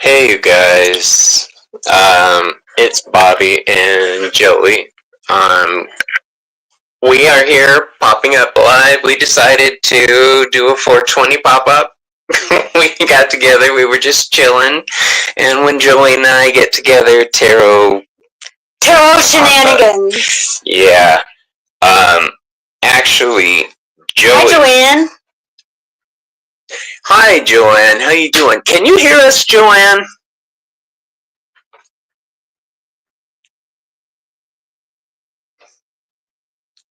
Hey you guys, it's Bobby and Joey. Um, we are here popping up live. We decided to do a 420 pop up. We got together, we were just chilling, and when Joey and I get together, Tarot shenanigans. yeah. Um, actually, Hi, Joey. Joanne. Hi, Joanne. How you doing? Can you hear us, Joanne?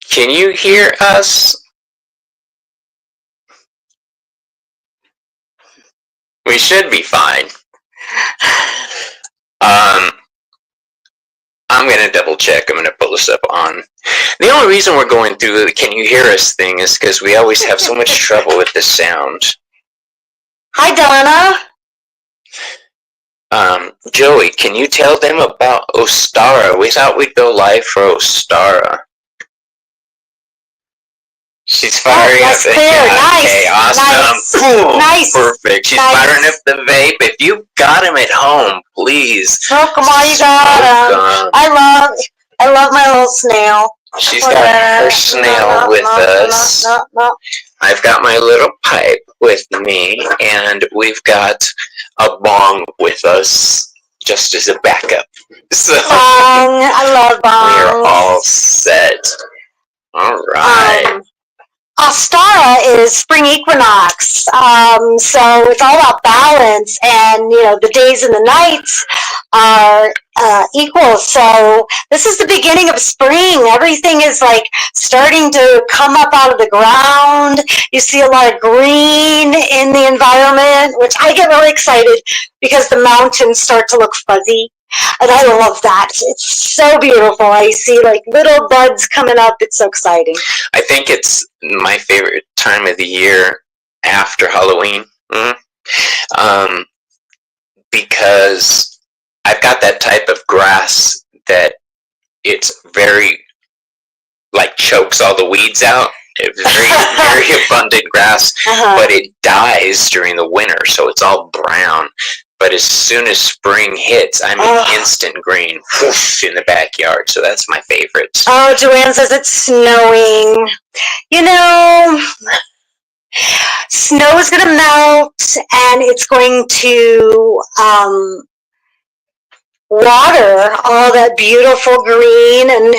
Can you hear us? We should be fine. I'm gonna double check. I'm gonna pull this up on. The only reason we're going through the "Can you hear us" thing is because we always have so much trouble with the sound. Hi, Donna. Joey, can you tell them about Ostara? We thought we'd go live for Ostara. She's firing up the nice. Okay, awesome. Nice. Perfect. She's firing up the vape. If you got him at home, please. Smoke them while you got them. I love my little snail. She's got her snail with us. I've got my little pipe with me, and we've got a bong with us just as a backup. So I love bongs. We're all set. All right. Ostara is spring equinox, so it's all about balance, and the days and the nights are equal. So this is the beginning of spring. Everything is like starting to come up out of the ground. You see a lot of green in the environment, which I get really excited because the mountains start to look fuzzy. And I love that. It's so beautiful. I see like little buds coming up. It's so exciting. I think it's my favorite time of the year after Halloween. Because I've got that type of grass that it's very, like, chokes all the weeds out. It's very, very abundant grass, but it dies during the winter, so it's all brown. But as soon as spring hits, I'm in instant green whoosh, in the backyard. So that's my favorite. Oh, Joanne says it's snowing. Snow is going to melt, and it's going to water all that beautiful green and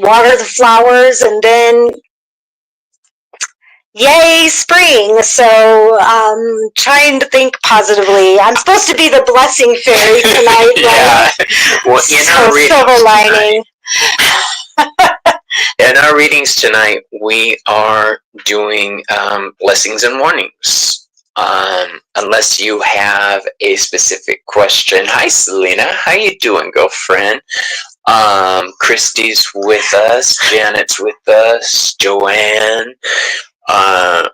water the flowers, and then yay, spring. So trying to think positively. I'm supposed to be the blessing fairy tonight. Yeah. Well, silver lining. In our readings tonight, we are doing blessings and warnings. Unless you have a specific question. Hi, Selena. How you doing, girlfriend? Christy's with us. Janet's with us. Joanne.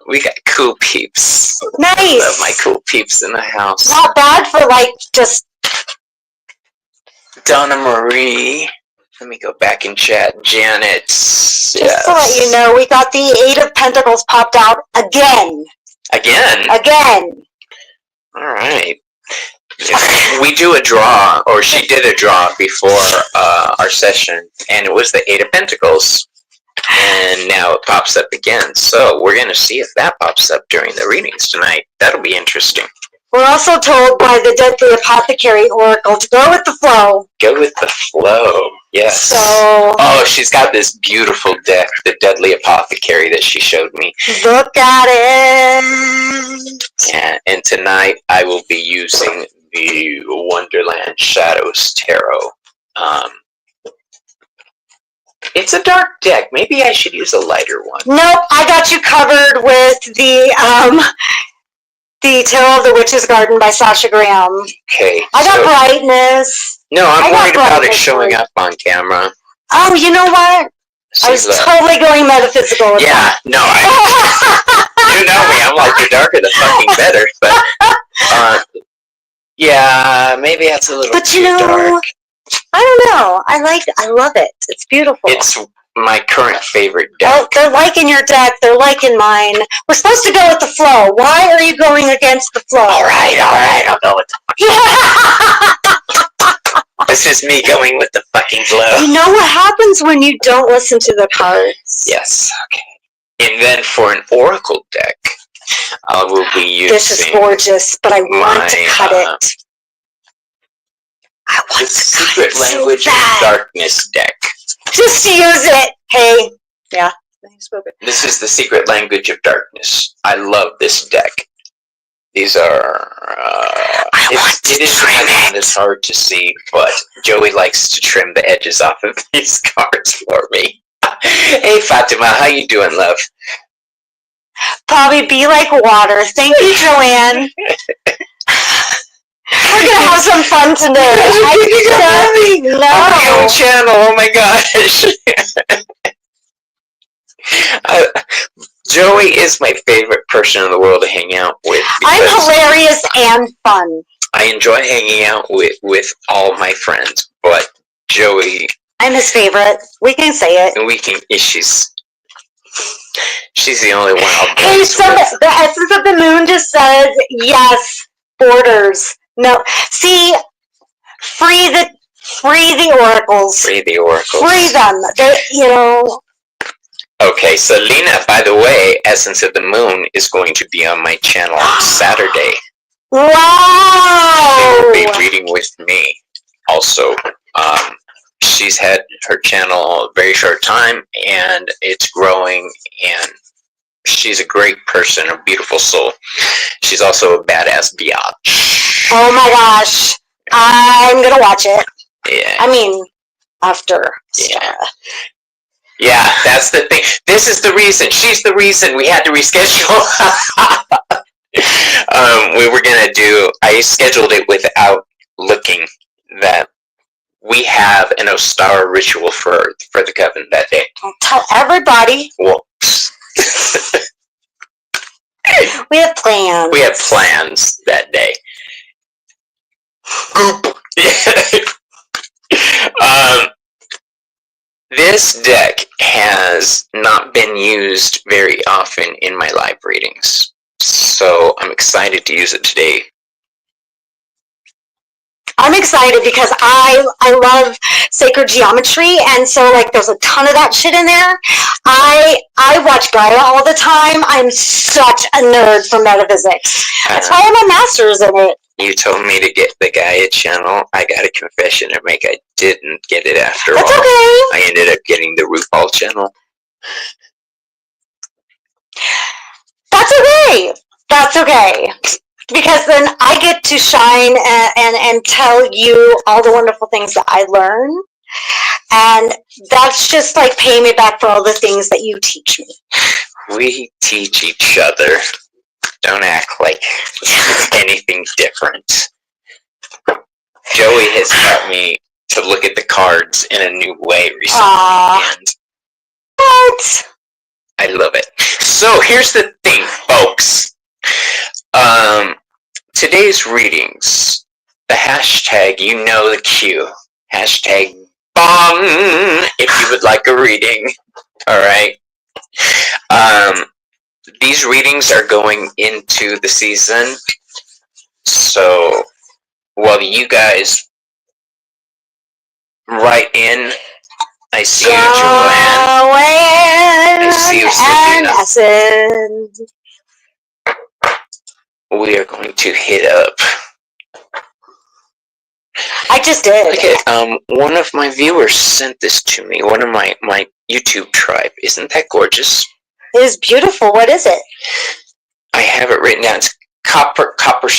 We got cool peeps. Nice. I love my cool peeps in the house. Not bad for just Donna Marie. Let me go back and chat. Janet. Just to let you know, we got the Eight of Pentacles popped out again. Again? All right. We do a draw, or she did a draw before our session, and it was the Eight of Pentacles. And now it pops up again. So we're going to see if that pops up during the readings tonight. That'll be interesting. We're also told by the Deadly Apothecary Oracle to go with the flow. Go with the flow. Yes. So. Oh, she's got this beautiful deck, the Deadly Apothecary, that she showed me. Look at it. Yeah, and tonight I will be using the Wonderland Shadows Tarot. It's a dark deck. Maybe I should use a lighter one. Nope, I got you covered with the Tarot of the Witch's Garden by Sasha Graham. Okay. I got brightness. No, I'm worried about it showing up on camera. Oh, you know what? I was totally going metaphysical with that. No, you know me. I'm like, the darker the fucking better. But, yeah, maybe that's a little too dark. I don't know. I love it. It's beautiful. It's my current favorite deck. Oh, they're liking your deck. They're liking mine. We're supposed to go with the flow. Why are you going against the flow? All right. I'll go with the This is me going with the fucking flow. You know what happens when you don't listen to the cards? Yes. Okay. And then for an oracle deck, I will be using. This is gorgeous, but I want to cut it. I want The to Secret cut it Language so of bad. Darkness deck. Just use it. Hey. Yeah. This is the Secret Language of Darkness. I love this deck. These are. It is something that's hard to see, but Joey likes to trim the edges off of these cards for me. Hey Fatima, how you doing, love? Probably be like water. Thank you, Joanne. We're gonna have some fun today. No No. channel. Oh my gosh. Joey is my favorite person in the world to hang out with. I'm hilarious and fun. I enjoy hanging out with all my friends, but Joey. I'm his favorite. We can say it. And we can. She's the only one I'll Hey, so the essence of the moon just says yes. Borders. No. See, free the oracles. Free the oracles. Free them. They, you know. Okay, Selena, by the way, Essence of the Moon is going to be on my channel on Saturday. Wow! She will be reading with me. Also, she's had her channel a very short time, and it's growing, and she's a great person, a beautiful soul. She's also a badass biatch. Oh my gosh. I'm gonna watch it. Yeah. I mean, after. Yeah. Yeah, that's the thing. This is the reason. She's the reason we had to reschedule. We were gonna do. I scheduled it without looking. That we have an Ostara ritual for the coven that day. Don't tell everybody. Well, We have plans. we have plans that day. This deck has not been used very often in my live readings, so I'm excited to use it today. I'm excited because I love sacred geometry, and so like there's a ton of that shit in there. I watch Gaia all the time. I'm such a nerd for metaphysics. That's why I have a master's in it. You told me to get the Gaia channel. I got a confession to make. I didn't get it after all. That's okay. I ended up getting the RuPaul channel. That's okay. That's okay. Because then I get to shine and tell you all the wonderful things that I learn. And that's just like paying me back for all the things that you teach me. We teach each other. Don't act like anything different. Joey has taught me to look at the cards in a new way recently, and what? I love it. So here's the thing, folks. Today's readings, the hashtag, you know the cue. Hashtag bomb if you would like a reading. Alright. These readings are going into the season. So while you guys write in, I see you, Joanne. I see you, Selena. We are going to hit up. I just did. Okay, one of my viewers sent this to me. One of my YouTube tribe. Isn't that gorgeous? It is beautiful. What is it? I have it written down. It's copperstone.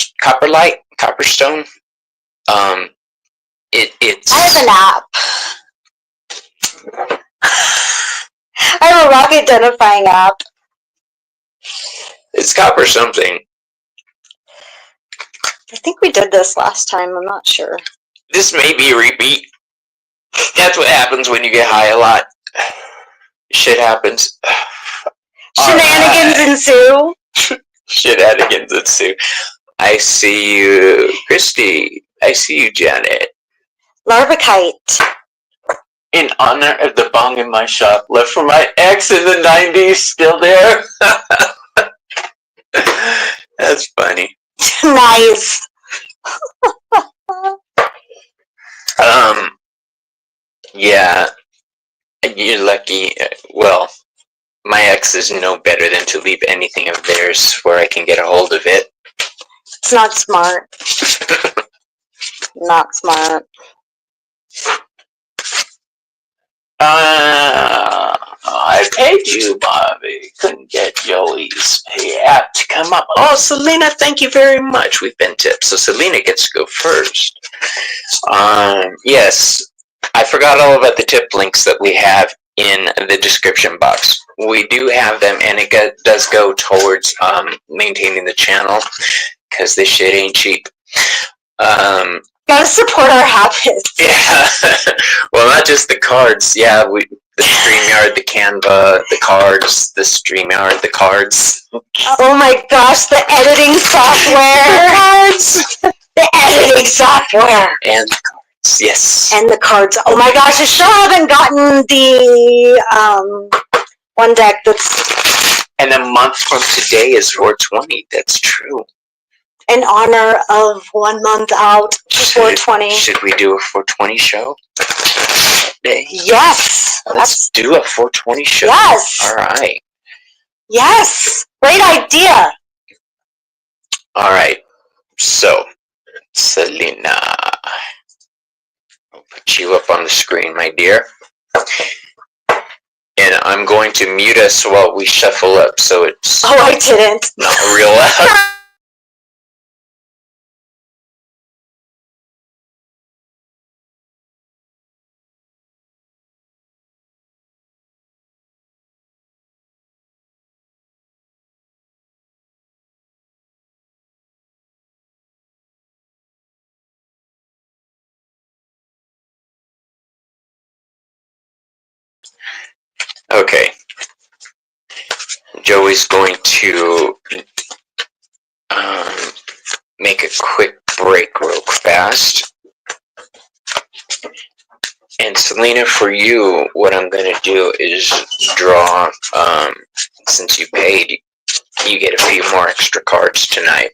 It's. I have an app. I have a rock identifying app. It's copper something. I think we did this last time. I'm not sure. This may be a repeat. That's what happens when you get high a lot. Shit happens. Shenanigans ensue. Shenanigans ensue. I see you, Christy. I see you, Janet. Larvakite. In honor of the bong in my shop, left for my ex in the 90s, still there. That's funny. Nice. Yeah, you're lucky. Well, my exes know better than to leave anything of theirs where I can get a hold of it. It's not smart. Not smart. I paid you, Bobby. Couldn't get Joey's pay app to come up. Oh, Selena, thank you very much. We've been tipped, so Selena gets to go first. Yes, I forgot all about the tip links that we have in the description box. We do have them, and it does go towards maintaining the channel, because this shit ain't cheap. Gotta support our habits. Yeah. Well, not just the cards. Yeah, the StreamYard, the Canva, the cards, the StreamYard, the cards. Oh my gosh, the editing software. Cards. The editing software. And the cards, yes. And the cards. Oh my gosh, I still haven't gotten the one deck that's... And a month from today is 420. That's true. In honor of 1 month out to 420. Should we do a 420 show? Yes. Let's do a 420 show. Yes. All right. Yes. Great idea. All right. So, Selena, I'll put you up on the screen, my dear. And I'm going to mute us while we shuffle up, so it's... Oh, I didn't. Not real loud. Okay. Joey's going to make a quick break real fast. And Selena, for you, what I'm going to do is draw, since you paid, you get a few more extra cards tonight.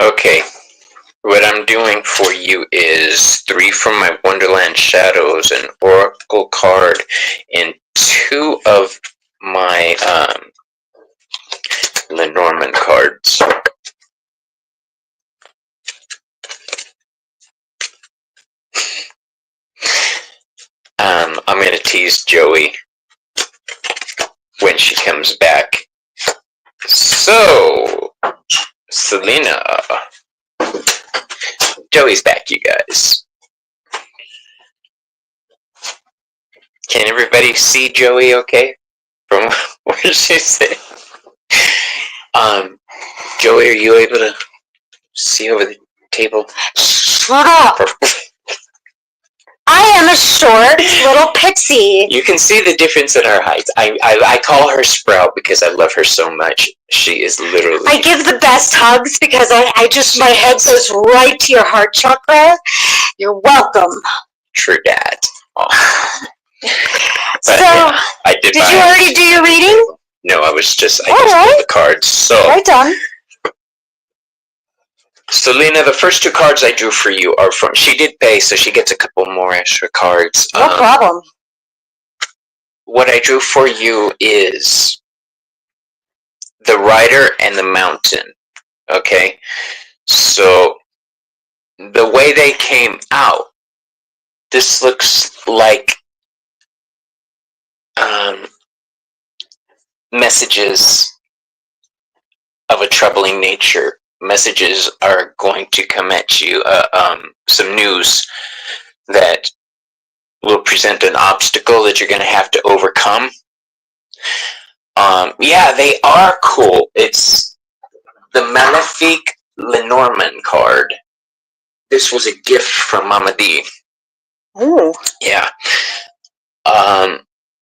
Okay, what I'm doing for you is 3 from my Wonderland Shadows, an Oracle card, and 2 of my Lenormand cards. I'm going to tease Joey when she comes back. So, Selena, Joey's back, you guys. Can everybody see Joey okay? From where she's sitting? Joey, are you able to see over the table? Shut up. I am a short little pixie. You can see the difference in our heights. I call her Sprout because I love her so much. She is literally... I give the best hugs because I just, my head goes right to your heart chakra. You're welcome. True dat. So, yeah, did you already do your reading? No, I just pulled the cards. So, right done. Selena, the first 2 cards I drew for you are from... She did pay, so she gets a couple more extra cards. No problem. What I drew for you is the Rider and the Mountain. Okay? So, the way they came out, this looks like messages of a troubling nature. Messages are going to come at you, some news that will present an obstacle that you're going to have to overcome. Yeah, they are cool. It's the Malefique Lenormand card. This was a gift from Mama D. Ooh. Yeah.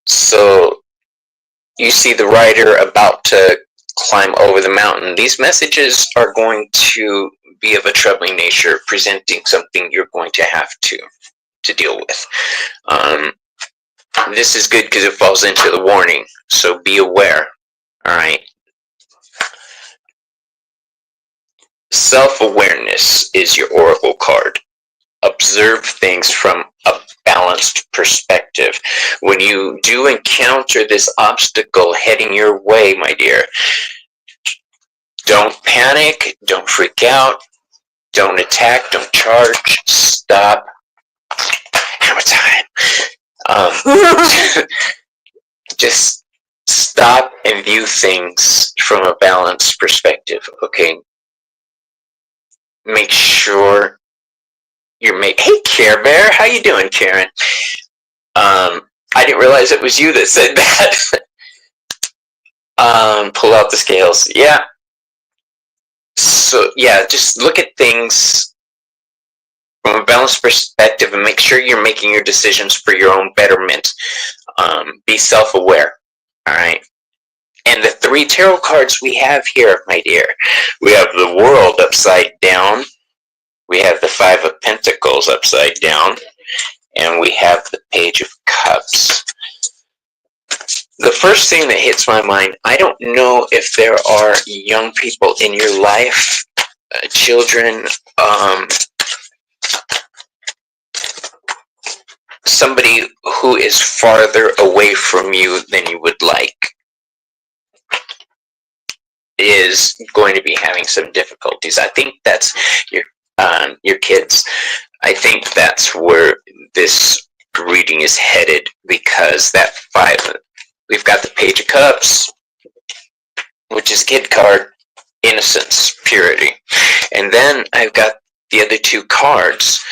So you see the rider about to climb over the mountain. These messages are going to be of a troubling nature, presenting something you're going to have to deal with. This is good because it falls into the warning, so be aware. All right. Self-awareness is your oracle card. Observe things from a balanced perspective. When you do encounter this obstacle heading your way, my dear, don't panic, don't freak out, don't attack, don't charge, stop. Hammer time. Just stop and view things from a balanced perspective, okay? Make sure you're Hey, Care Bear, how you doing, Karen? I didn't realize it was you that said that. Pull out the scales. Yeah. So, yeah, just look at things from a balanced perspective and make sure you're making your decisions for your own betterment. Be self-aware, all right? And the 3 tarot cards we have here, my dear, we have the World upside down, we have the 5 of Pentacles upside down, and we have the Page of Cups. The first thing that hits my mind, I don't know if there are young people in your life, children, somebody who is farther away from you than you would like is going to be having some difficulties. I think that's your kids. I think that's where this reading is headed, because that 5, we've got the Page of Cups, which is kid card, innocence, purity. And then I've got the other 2 cards,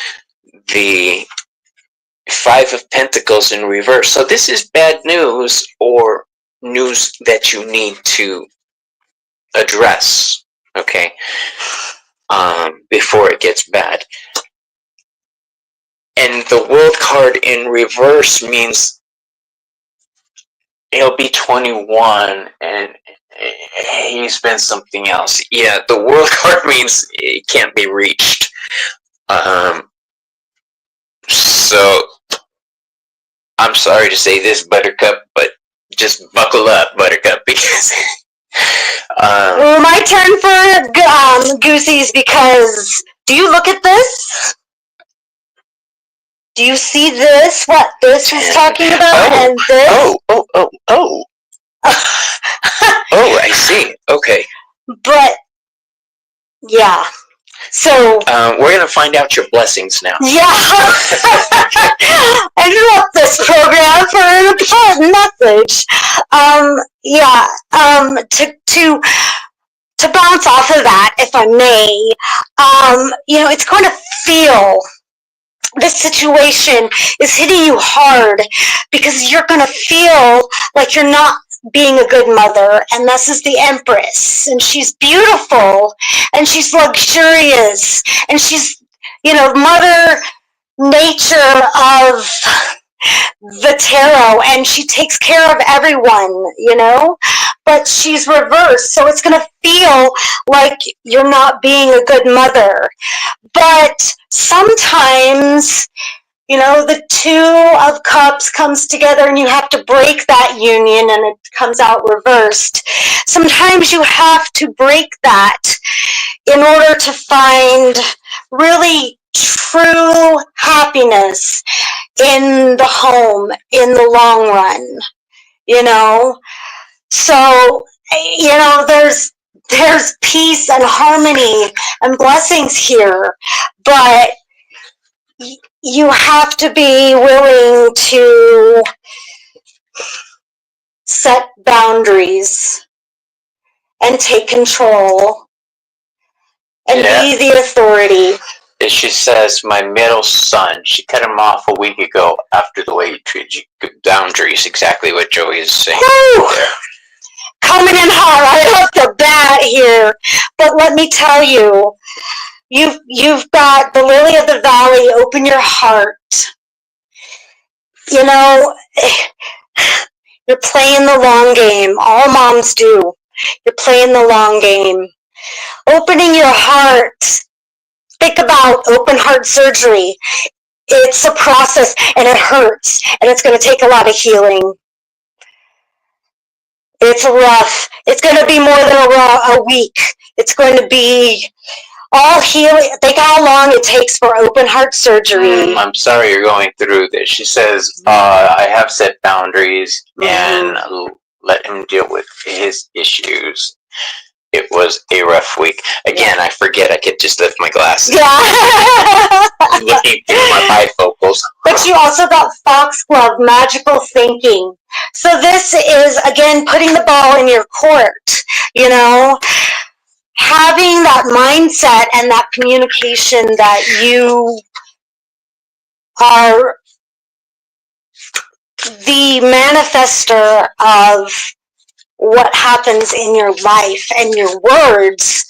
the 5 of Pentacles in reverse. So this is bad news, or news that you need to address, okay, before it gets bad. And the World card in reverse means he'll be 21 and he's been something else. Yeah, the World card means it can't be reached. So I'm sorry to say this, Buttercup, but just buckle up, Buttercup, because my turn for Goosies, because do you look at this? Do you see this? What this is talking about? And this? Oh, I see. Okay. But, yeah. So we're gonna find out your blessings now. Yeah. I interrupt this program for an important message. Yeah. To bounce off of that, if I may, it's going to feel, this situation is hitting you hard because you're going to feel like you're not being a good mother. And this is the Empress, and she's beautiful and she's luxurious and she's, mother nature of the tarot, and she takes care of everyone, but she's reversed, so it's going to feel like you're not being a good mother. But sometimes, the 2 of Cups comes together and you have to break that union and it comes out reversed. Sometimes you have to break that in order to find really true happiness in the home in the long run, So, there's peace and harmony and blessings here, but you have to be willing to set boundaries and take control and be the authority. She says, my middle son, she cut him off a week ago after the way he treated you. Boundaries, exactly what Joey is saying. There. Coming in hot right off the bat here. But let me tell you, you've got the lily of the valley. Open your heart. you know, you're playing the long game. All moms do. You're playing the long game. Opening your heart. Think about open heart surgery. It's a process and it hurts and it's going to take a lot of healing. It's rough. It's going to be more than a week. It's going to be all healing. Think how long it takes for open heart surgery. I'm sorry you're going through this. She says, I have set boundaries and let him deal with his issues. It was a rough week. Again, I forget. I could just lift my glasses. Yeah. Looking through my bifocals. But you also got foxglove, magical thinking. So this is, again, putting the ball in your court, you know, having that mindset and that communication that you are the manifester of what happens in your life, and your words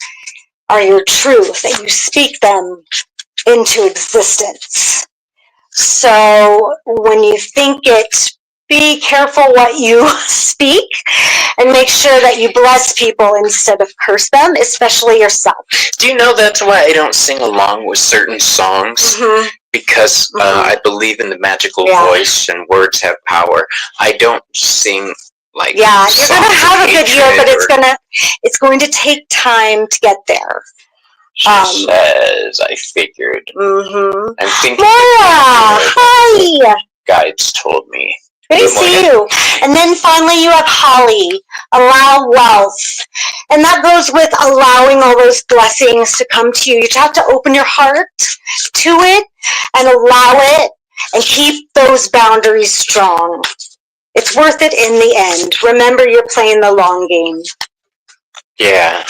are your truth, and you speak them into existence. So when you think it, be careful what you speak and make sure that you bless people instead of curse them, especially yourself. Do you know that's why I don't sing along with certain songs? Because I believe in the magical voice and words have power. I don't sing like you're gonna have a good year, but it's going to take time to get there. She says, I figured. I'm thinking. Laura, hi. Guides told me. Good to see you. And then finally you have Holly, allow wealth. And that goes with allowing all those blessings to come to you. You have to open your heart to it and allow it and keep those boundaries strong. It's worth it in the end. Remember, you're playing the long game. Yeah.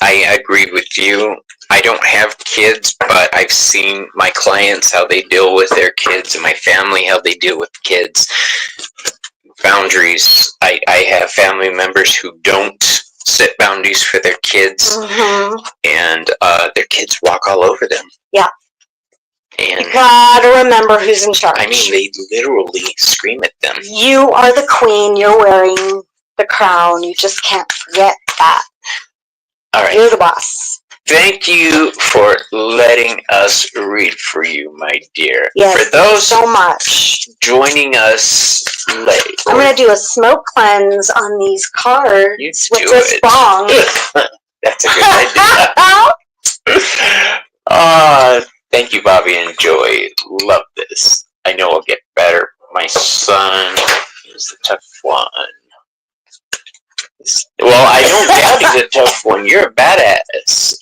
I agree with you. I don't have kids, but I've seen my clients, how they deal with their kids, and my family, how they deal with kids. Boundaries. I have family members who don't set boundaries for their kids, and their kids walk all over them. Yeah. And you gotta remember who's in charge. I mean, they literally scream at them. You are the queen. You're wearing the crown. You just can't forget that. All right. You're the boss. Thank you for letting us read for you, my dear. Yes, for those so much. Joining us late. I'm going to do a smoke cleanse on these cards with this bong. That's a good idea. Thank you, Bobby and Joy. Love this. I know I'll get better. My son is a tough one. Well, I don't doubt he's a tough one. You're a badass.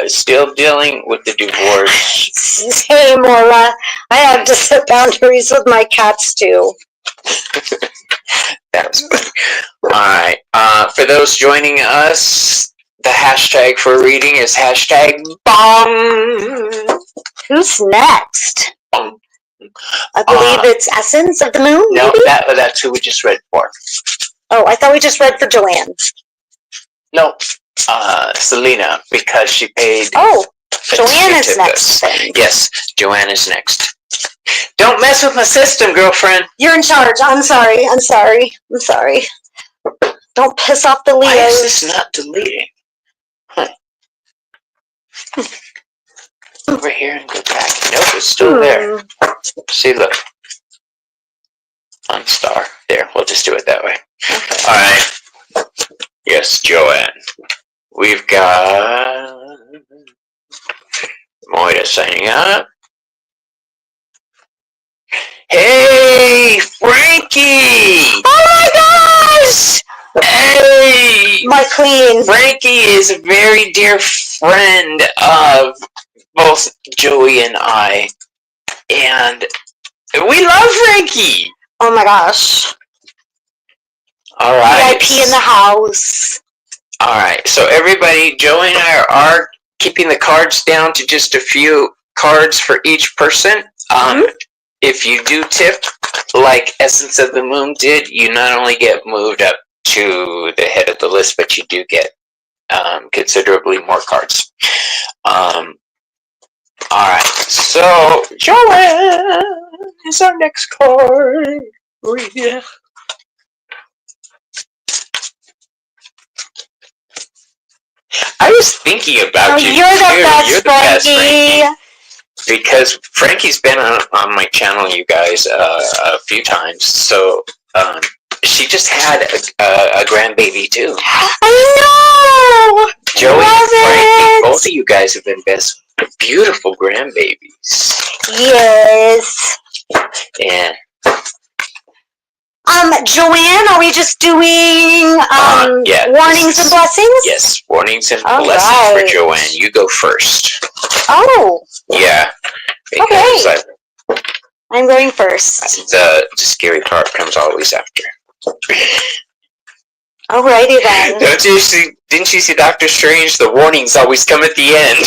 Still dealing with the divorce. Same, Laura. I have to set boundaries with my cats, too. That was funny. Alright. For those joining us, the hashtag for reading is #BONG. Who's next? Bong. I believe it's Essence of the Moon, no, maybe? that's who we just read for. Oh, I thought we just read for Joanne. No, Selena, because she paid. Oh, Joanne is next. Yes, Joanne is next. Don't mess with my system, girlfriend. You're in charge. I'm sorry. Don't piss off the Leos. Why is this not deleting? Huh. Over here and go back. Nope, it's still there. See, look. Unstar. There, we'll just do it that way. Okay. Alright. Yes, Joanne. We've got Moira signing up. Hey, Frankie! Oh my gosh! Hey! My queen. Frankie is a very dear friend of both Joey and I. And we love Frankie! Oh my gosh. Alright. VIP in the house. Alright, so everybody, Joey and I are keeping the cards down to just a few cards for each person. If you do tip, like Essence of the Moon did, you not only get moved up to the head of the list, but you do get considerably more cards. Alright, so Joanne is our next card. Yeah. I was thinking about you. You're the too. best, You're the best, Frankie. Frankie. Because Frankie's been on my channel, you guys, a few times. So she just had a grandbaby too. I know. Joey Love and Frankie, it. both of you guys have been best, beautiful grandbabies. Yes. Yeah. Joanne, are we just doing Yeah, warnings and blessings? Yes, warnings and All blessings right. for Joanne. You go first. Oh. Yeah. Okay. I'm going first. The scary part comes always after. Alrighty then. Didn't you see Doctor Strange? The warnings always come at the end.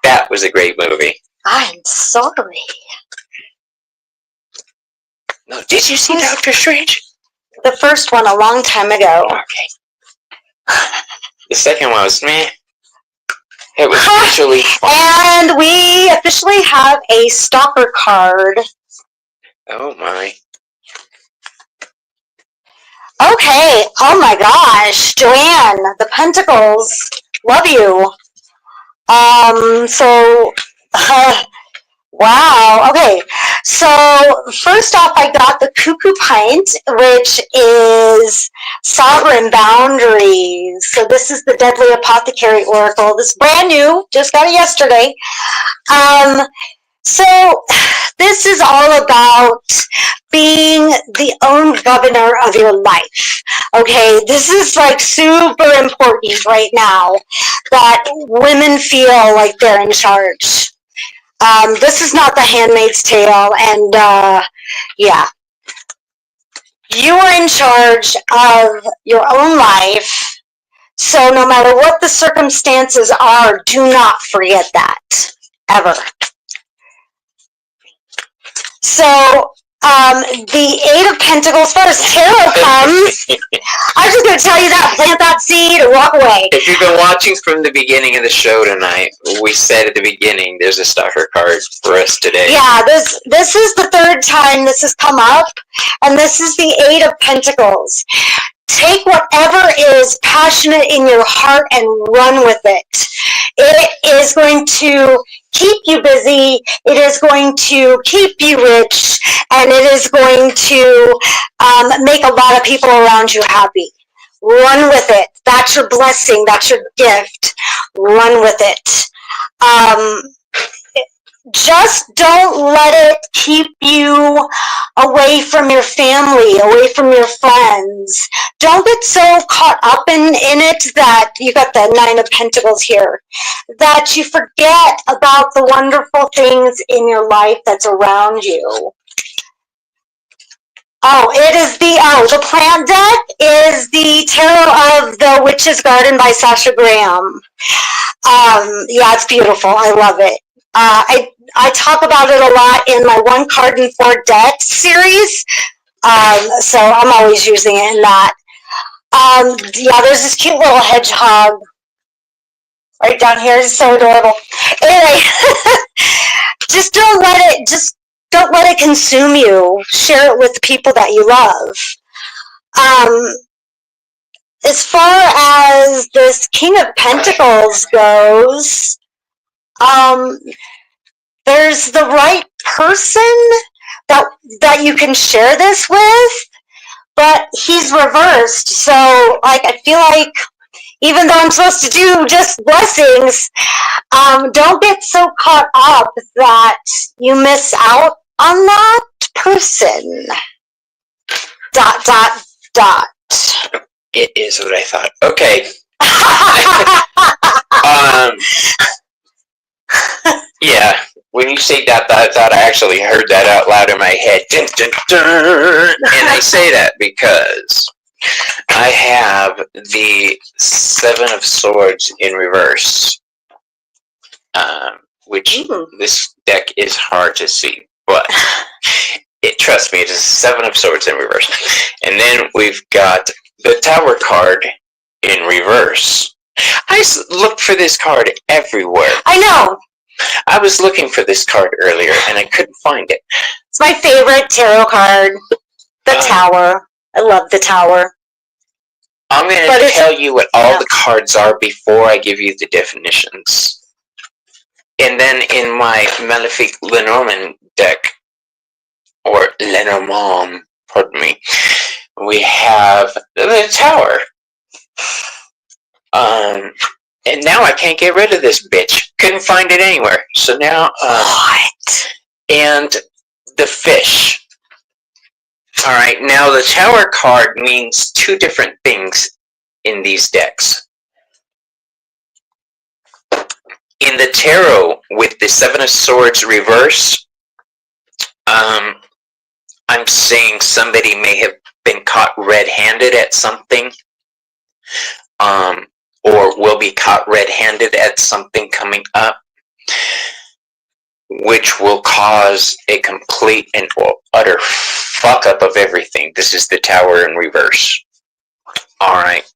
That was a great movie. I'm sorry. No, did you see Doctor Strange? The first one a long time ago. Okay. The second one was meh. It was actually fun. And we officially have a stalker card. Oh my. Okay. Oh my gosh. Joanne, the Pentacles. Love you. Wow. Okay. So first off, I got the Cuckoo Pint, which is Sovereign Boundaries. So this is the Deadly Apothecary Oracle. This is brand new. Just got it yesterday. So this is all about being the own governor of your life. Okay, this is like super important right now that women feel like they're in charge. This is not The Handmaid's Tale, and yeah. You are in charge of your own life, so no matter what the circumstances are, do not forget that, ever. So, the Eight of Pentacles, as far as tarot comes, I'm just going to tell you that, plant that seed, and walk away. If you've been watching from the beginning of the show tonight, we said at the beginning, there's a stalker card for us today. Yeah, this is the third time this has come up, and this is the Eight of Pentacles. Take whatever is passionate in your heart and run with it. It is going to keep you busy, it is going to keep you rich, and it is going to make a lot of people around you happy. Run with it. That's your blessing. That's your gift. Run with it. Just don't let it keep you away from your family, away from your friends. Don't get so caught up in it that you got the Nine of Pentacles here, that you forget about the wonderful things in your life that's around you. Oh, it is the plant deck is the Tarot of the Witch's Garden by Sasha Graham. Yeah, it's beautiful. I love it. I talk about it a lot in my One Card and Four Decks series, so I'm always using it in that. Yeah, there's this cute little hedgehog right down here. It's so adorable. Anyway, just don't let it consume you. Share it with the people that you love. As far as this King of Pentacles goes, there's the right person that you can share this with, but he's reversed. So, like, I feel like even though I'm supposed to do just blessings, don't get so caught up that you miss out on that person. ... It is what I thought. Okay. Yeah. When you say ... I thought I actually heard that out loud in my head. Dun, dun, dun. And I say that because I have the Seven of Swords in reverse, which this deck is hard to see, but trust me, it is Seven of Swords in reverse. And then we've got the Tower card in reverse. I looked for this card everywhere. I know. I was looking for this card earlier and I couldn't find it. It's my favorite tarot card. The Tower. I love the Tower. I'm going to tell you what all the cards are before I give you the definitions. And then in my Malefic Lenormand deck, or Lenormand, pardon me, we have the Tower. And now I can't get rid of this bitch. Couldn't find it anywhere. So now, what? And the Fish. Alright, now the Tower card means two different things in these decks. In the Tarot, with the Seven of Swords reverse, I'm saying somebody may have been caught red-handed at something. Or will be caught red-handed at something coming up, which will cause a complete and utter fuck-up of everything. This is the Tower in reverse. Alright.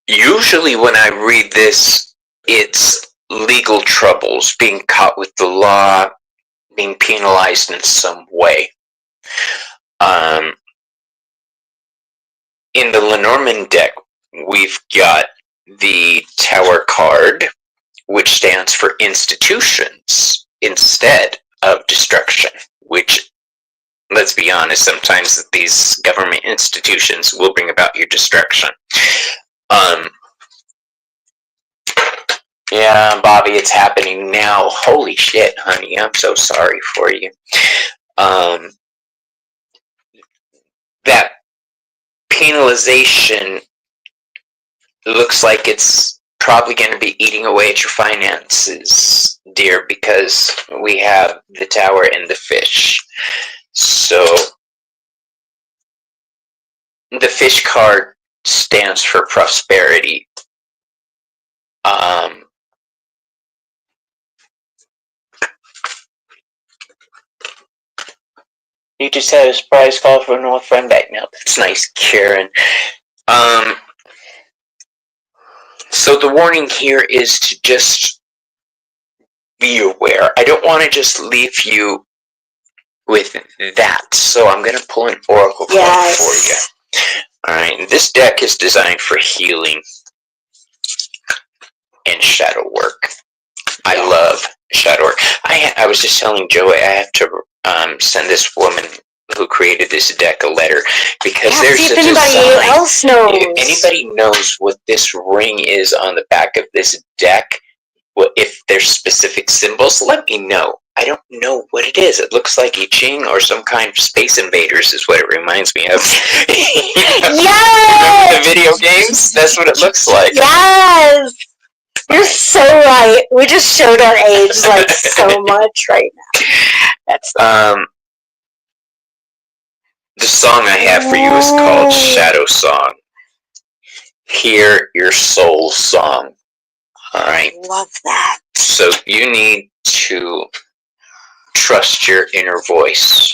Usually when I read this, it's legal troubles, being caught with the law, being penalized in some way. In the Lenormand deck, we've got the Tower card, which stands for institutions instead of destruction, which, let's be honest, sometimes these government institutions will bring about your destruction. Yeah, Bobby, it's happening now. Holy shit, honey, I'm so sorry for you. That penalization looks like it's probably going to be eating away at your finances, dear, because we have the Tower and the Fish. So the Fish card stands for prosperity. You just had a surprise call from an old friend back now. That's nice, Karen. So the warning here is to just be aware. I don't want to just leave you with that, so I'm going to pull an oracle card for you. Alright, this deck is designed for healing and shadow work. I love shadow work. I was just telling Joey I have to send this woman who created this deck a letter, because there's see if a anybody design. else knows. If anybody knows what this ring is on the back of this deck, well, if there's specific symbols, let me know. I don't know what it is. It looks like I Ching or some kind of Space Invaders is what it reminds me of. Yes! The video games? That's what it looks like. Yes! You're so right. We just showed our age like so much right now. That's the song I have for you is called Shadow Song. Hear your soul song. Alright? Love that. So you need to trust your inner voice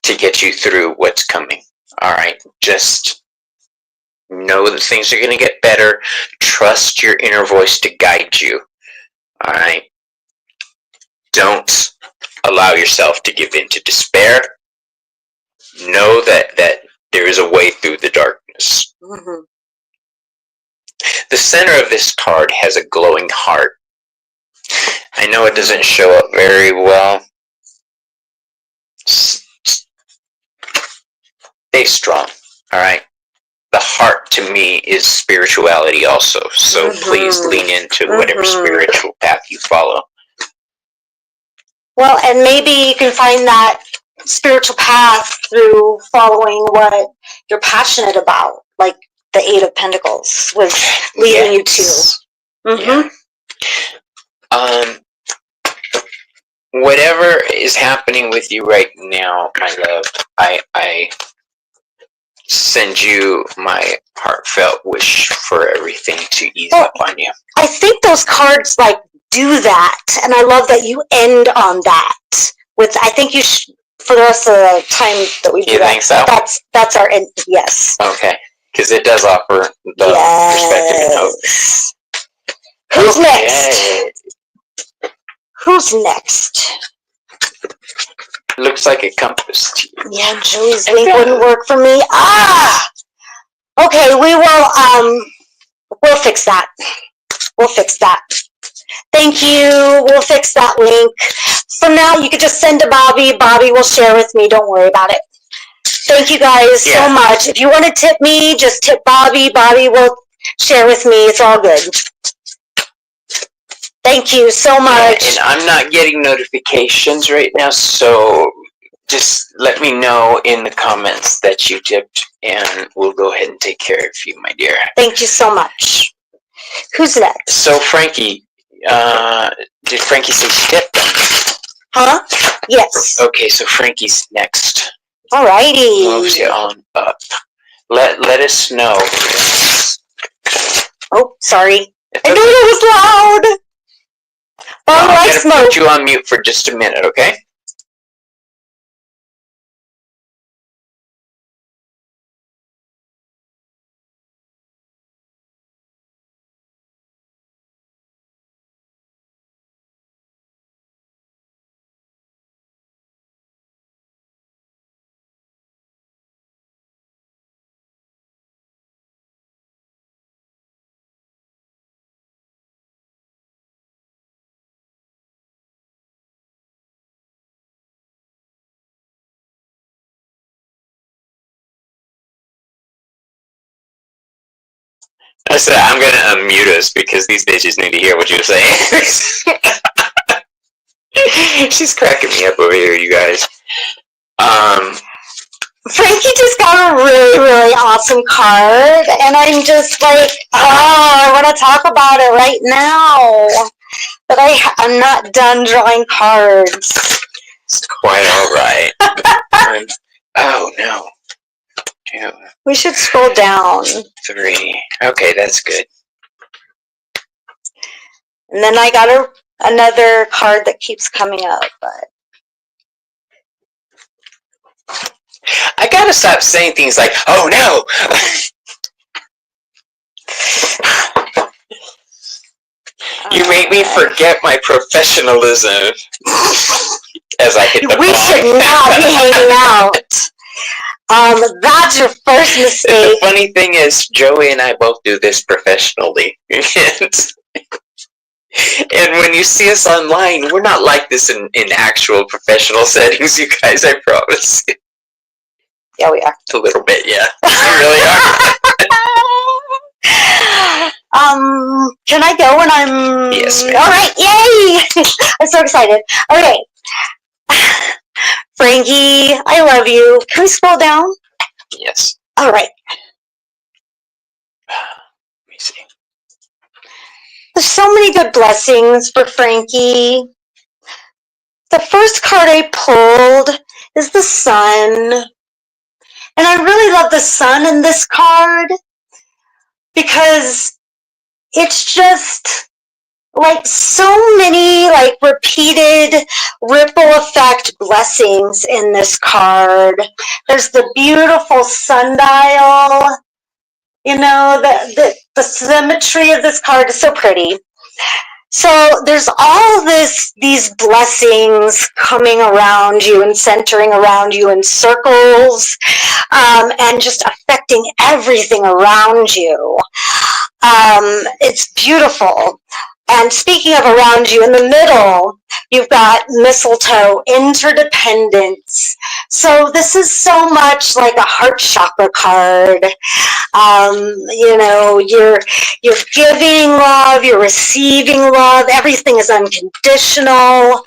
to get you through what's coming. Alright? Just know that things are going to get better. Trust your inner voice to guide you. Alright? Don't allow yourself to give in to despair. Know that there is a way through the darkness. Mm-hmm. The center of this card has a glowing heart. I know it doesn't show up very well. Stay strong, alright? The heart to me is spirituality also, so please lean into whatever spiritual path you follow. Well, and maybe you can find that spiritual path through following what you're passionate about, like the Eight of Pentacles was leading you to. Mm-hmm. Yeah. Whatever is happening with you right now, my love, I send you my heartfelt wish for everything to ease up on you. I think those cards like do that, and I love that you end on that with. I think you for the rest of the time that we do You that. think so? That's our end. Yes. Okay. Because it does offer the perspective and hope. Who's next? Who's next? Looks like a compass to you. Yeah, Joey's link wouldn't work for me. Okay, we'll fix that. We'll fix that. Thank you. We'll fix that link. For now, you could just send to Bobby. Bobby will share with me. Don't worry about it. Thank you guys so much. If you want to tip me, just tip Bobby. Bobby will share with me. It's all good. Thank you so much. And I'm not getting notifications right now, so just let me know in the comments that you tipped, and we'll go ahead and take care of you, my dear. Thank you so much. Who's next? So, Frankie, did Frankie say she tipped them? Huh? Yes. Okay, so Frankie's next. Alrighty. Moves you on up. Let us know. Oh, sorry. I knew it was loud. I'm going to put you on mute for just a minute, okay? I said I'm going to unmute us because these bitches need to hear what you're saying. She's cracking me up over here, you guys. Frankie just got a really, really awesome card, and I'm just like, I want to talk about it right now. But I'm not done drawing cards. It's quite alright. Oh, no. 2, we should scroll down. 3. Okay, that's good. And then I got another card that keeps coming up, but I gotta stop saying things like, oh no! You make me forget my professionalism as I hit the we should not be hanging out. That's your first mistake. The funny thing is, Joey and I both do this professionally. And when you see us online, we're not like this in actual professional settings, you guys, I promise. Yeah, we are. A little bit, yeah. We really are. Can I go when I'm... Yes, ma'am. All right, yay! I'm so excited. Okay. Frankie, I love you. Can we scroll down? Yes. All right. Let me see. There's so many good blessings for Frankie. The first card I pulled is the sun. And I really love the sun in this card because it's just like so many like repeated ripple effect blessings in this card. There's the beautiful sundial. You know, the symmetry of this card is so pretty. So there's all these blessings coming around you and centering around you in circles, and just affecting everything around you. It's beautiful. And speaking of around you, in the middle, you've got mistletoe, interdependence. So this is so much like a heart chakra card. You know, you're giving love, you're receiving love, everything is unconditional.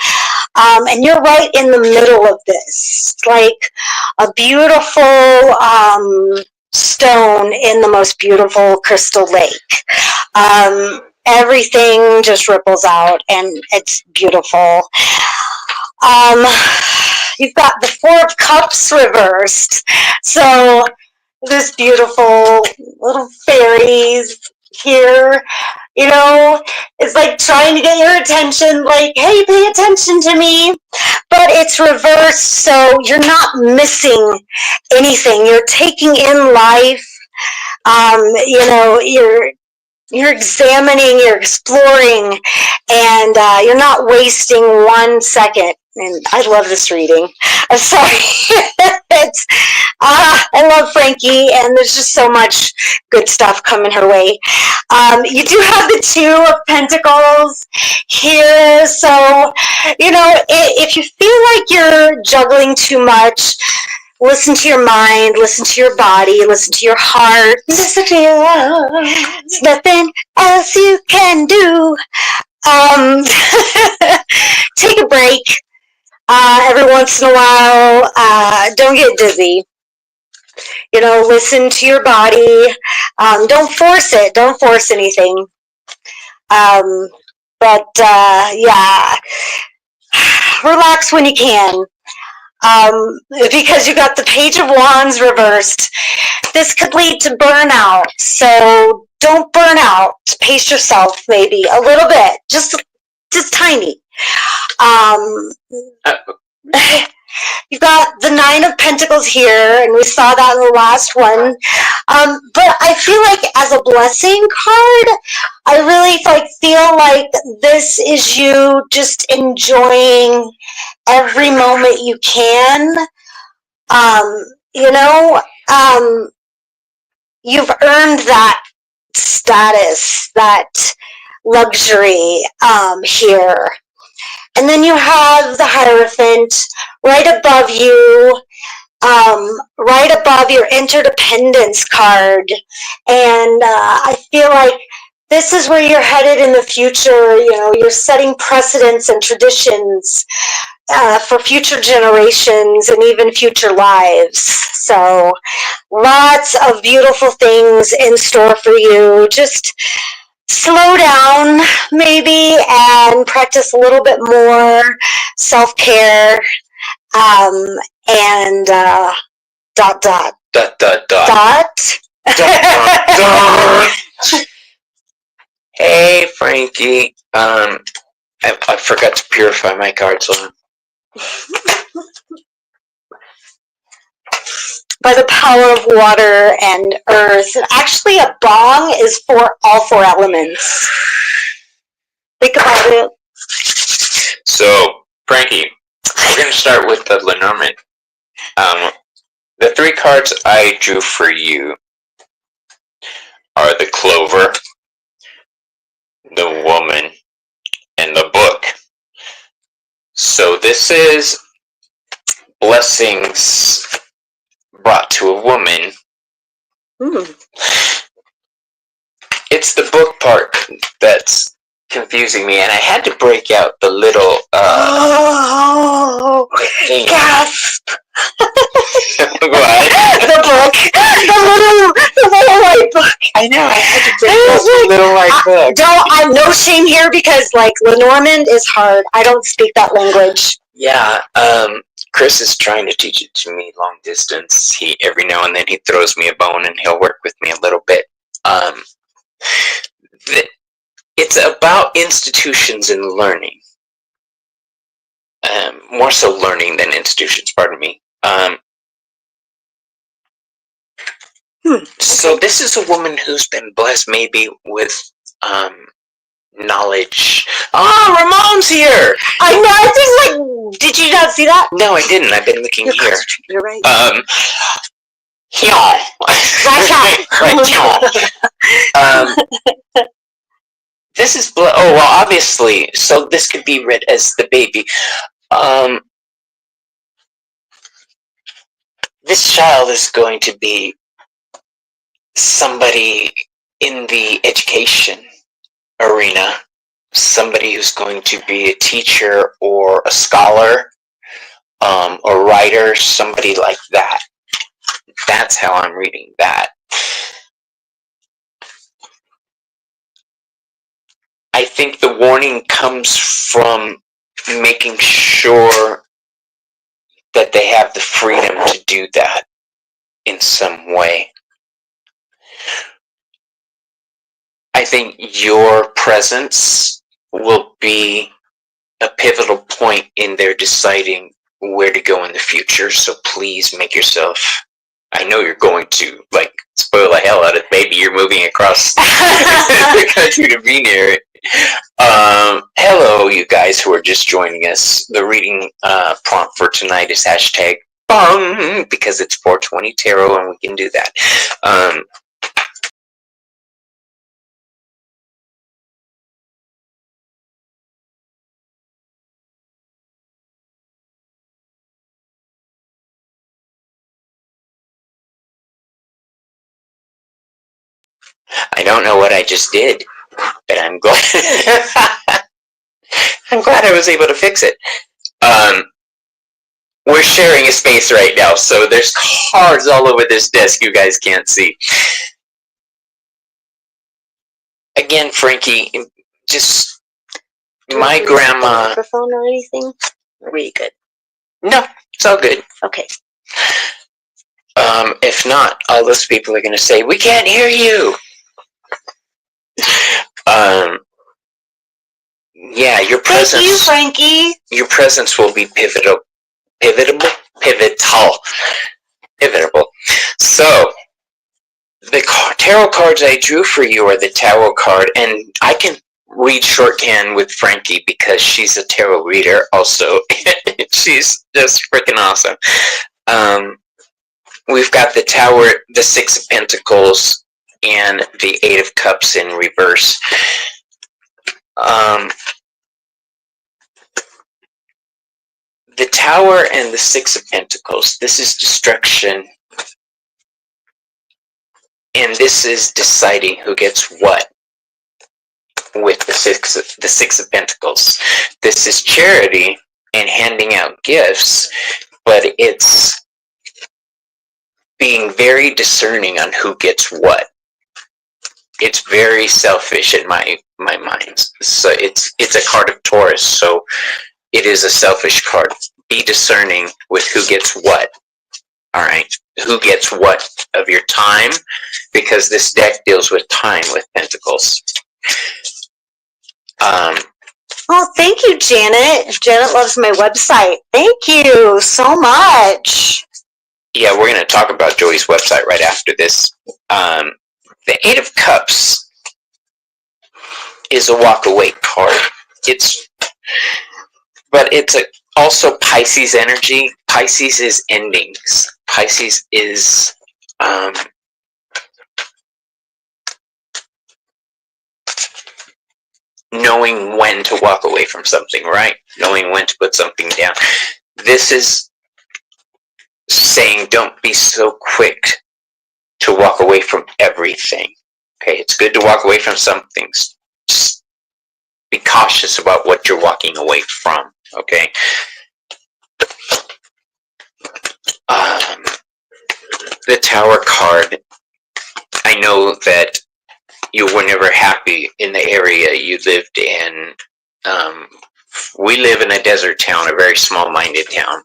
And you're right in the middle of this. It's like a beautiful stone in the most beautiful crystal lake. Everything just ripples out and it's beautiful. You've got the Four of Cups reversed. So there's beautiful little fairies here You know, it's like trying to get your attention, like, hey, pay attention to me. But it's reversed, so you're not missing anything. You're taking in life. You're examining, you're exploring, and you're not wasting 1 second. And I love this reading. I'm sorry. I love Frankie, and there's just so much good stuff coming her way. You do have the Two of Pentacles here, so if you feel like you're juggling too much, listen to your mind, listen to your body, listen to your heart. Listen to your heart. There's nothing else you can do. Take a break every once in a while. Don't get dizzy. Listen to your body. Don't force it. Don't force anything. Yeah, relax when you can. Because you got the Page of Wands reversed. This could lead to burnout, so don't burn out. Pace yourself maybe a little bit, just tiny. You've got the Nine of Pentacles here, and we saw that in the last one. But I feel like as a blessing card, I really feel like this is you just enjoying every moment you can. You've earned that status, that luxury here. And then you have the Hierophant right above you, right above your interdependence card. And I feel like this is where you're headed in the future. You're setting precedents and traditions for future generations and even future lives. So lots of beautiful things in store for you. Just slow down maybe and practice a little bit more self-care and dot dot dot dot dot dot dot dot. Hey Frankie, I forgot to purify my cards. By the power of water and earth. Actually, a bong is for all 4 elements. Think about it. So, Frankie, we're going to start with the Lenormand. The 3 cards I drew for you are the Clover, the Woman, and the Book. So this is blessings brought to a woman. It's the book part that's confusing me, and I had to break out the little thing. Gasp! What? The book. The little white book. I know, I had to break out the little white book. I'm no shame here because Lenormand is hard. I don't speak that language. Yeah, Chris is trying to teach it to me long distance. Every now and then he throws me a bone and he'll work with me a little bit. It's about institutions and learning. More so learning than institutions, pardon me. So this is a woman who's been blessed maybe with knowledge. Ramon's here! I know, I just did you not see that? No, I didn't. I've been looking here. You're right. This is obviously, so this could be read as the baby. This child is going to be somebody in the education arena, somebody who's going to be a teacher or a scholar, or writer, somebody like that. That's how I'm reading that. I think the warning comes from making sure that they have the freedom to do that in some way. I think your presence will be a pivotal point in their deciding where to go in the future. So please make yourself. I know you're going to spoil the hell out of it. Maybe you're moving across the country to be near it. Hello, you guys who are just joining us. The reading prompt for tonight is hashtag bung because it's 420 tarot and we can do that. I don't know what I just did, but I'm glad. I'm glad I was able to fix it. We're sharing a space right now, so there's cards all over this desk you guys can't see. Again, Frankie, just my grandma. Microphone or anything? Or were you good? No, it's all good. Okay. If not, all those people are going to say, "We can't hear you." Yeah, your presence. Thank you, Frankie. Your presence will be pivotal. So, the tarot cards I drew for you are the Tower card, and I can read shorthand with Frankie because she's a tarot reader also. She's just freaking awesome. We've got the Tower, the Six of Pentacles, and the Eight of Cups in reverse. The Tower and the Six of Pentacles, this is destruction, and this is deciding who gets what with the Six of Pentacles. This is charity and handing out gifts, but it's being very discerning on who gets what. It's very selfish in my mind. So it's a card of Taurus, so it is a selfish card. Be discerning with who gets what. All right, who gets what of your time, because this deck deals with time with Pentacles. Oh, thank you, Janet. Janet loves my website. Thank you so much. Yeah, we're going to talk about Joey's website right after this. The Eight of Cups is a walk-away card. But it's also Pisces energy. Pisces is endings. Pisces is knowing when to walk away from something, right? Knowing when to put something down. This is saying don't be so quick to walk away from everything. Okay, it's good to walk away from some things. Just be cautious about what you're walking away from, okay? The Tower card, I know that you were never happy in the area you lived in. We live in a desert town, a very small-minded town,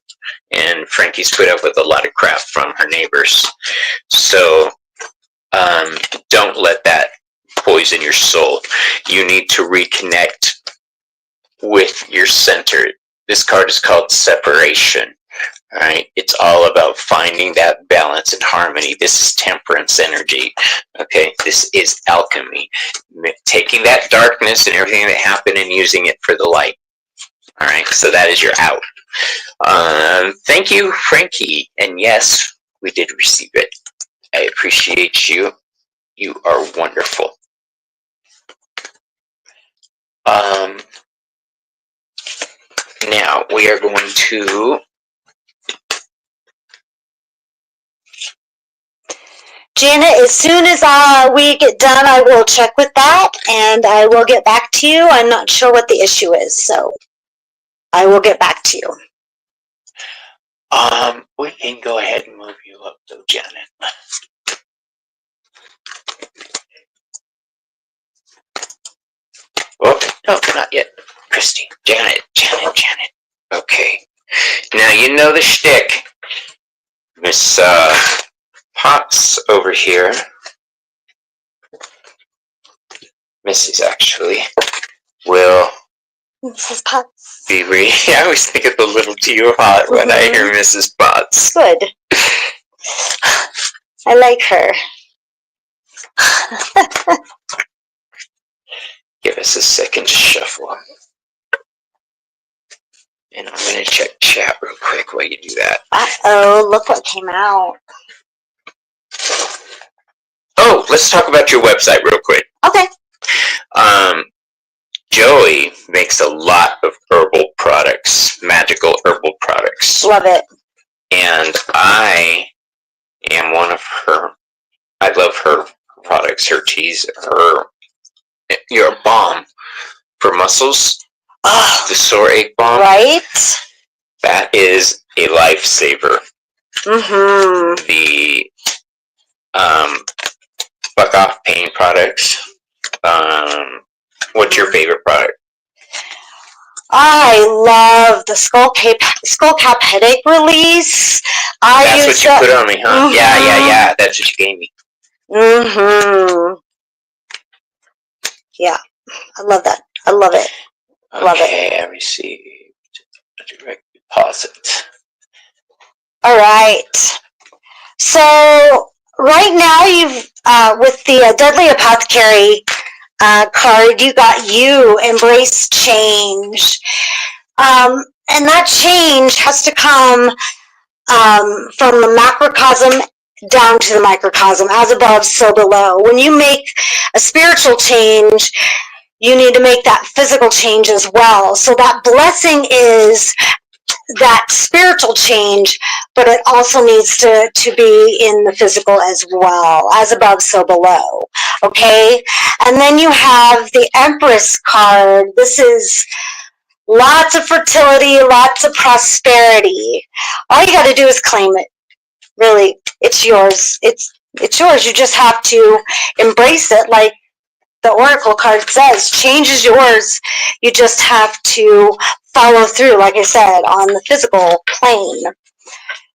and Frankie's put up with a lot of crap from her neighbors. So don't let that poison your soul. You need to reconnect with your center. This card is called Separation. All right, it's all about finding that balance and harmony. This is temperance energy. Okay, this is alchemy. Taking that darkness and everything that happened and using it for the light. All right, so that is your out. Thank you, Frankie. And yes, we did receive it. I appreciate you. You are wonderful. Now we are going to. Janet, as soon as we get done, I will check with that and I will get back to you. I'm not sure what the issue is, so I will get back to you. We can go ahead and move you up though, Janet. Oh, no, not yet. Christy, Janet. Okay. Now you know the shtick. Miss Potts over here Mrs. actually will Mrs. Potts. be reading. I always think it's a little too hot when I hear Mrs. Potts. Good. I like her. Give us a second to shuffle. And I'm going to check chat real quick while you do that. Uh-oh, look what came out. Oh, let's talk about your website real quick. Okay. Joey makes a lot of herbal products, magical herbal products. Love it. And I am one of her. I love her products, her teas, your balm for muscles, the sore ache balm. Right? That is a lifesaver. Mm-hmm. The buck off pain products. What's your favorite product? I love the skull cap headache release. That's what you put on me, huh? Mm-hmm. Yeah. That's what you gave me. Mm-hmm. Yeah, I love that. I love it. Love it. I received a direct deposit. All right. So right now you've with the Deadly Apothecary card, you embrace change, and that change has to come from the macrocosm down to the microcosm, as above, so below. When you make a spiritual change, you need to make that physical change as well. So that blessing is that spiritual change, but it also needs to be in the physical as well, as above, so below. Okay? And then you have the Empress card. This is lots of fertility, lots of prosperity. All you got to do is claim it. Really, it's yours. It's yours. You just have to embrace it, like the Oracle card says. Change is yours. You just have to follow through, like I said, on the physical plane.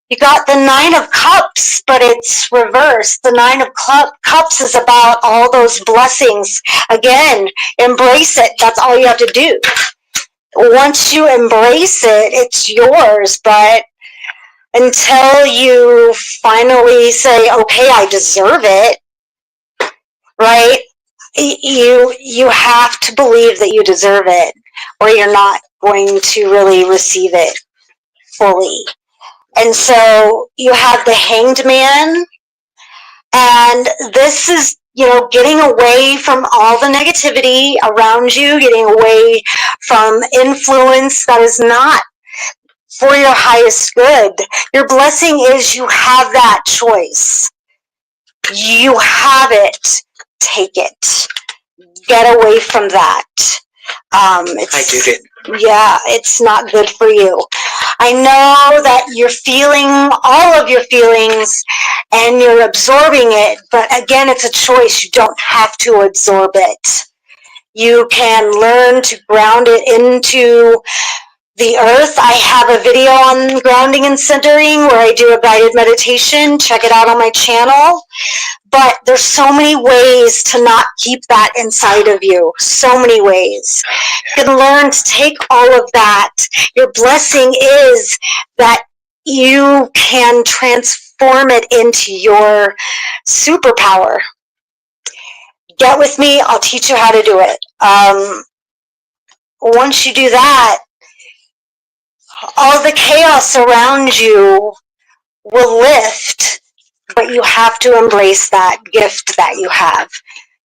You got the Nine of Cups, but it's reversed. The Nine of Cups is about all those blessings. Again, embrace it. That's all you have to do. Once you embrace it, it's yours. But until you finally say, okay, I deserve it, right? You have to believe that you deserve it, or you're not going to really receive it fully. And so you have the Hanged Man, and this is, getting away from all the negativity around you, getting away from influence that is not for your highest good. Your blessing is you have that choice. You have it. Take it. Get away from that. I did it. Yeah, it's not good for you. I know that you're feeling all of your feelings and you're absorbing it, but again, it's a choice. You don't have to absorb it. You can learn to ground it into the earth. I have a video on grounding and centering where I do a guided meditation. Check it out on my channel. But there's so many ways to not keep that inside of you. So many ways. You can learn to take all of that. Your blessing is that you can transform it into your superpower. Get with me. I'll teach you how to do it. Once you do that, all the chaos around you will lift, but you have to embrace that gift that you have.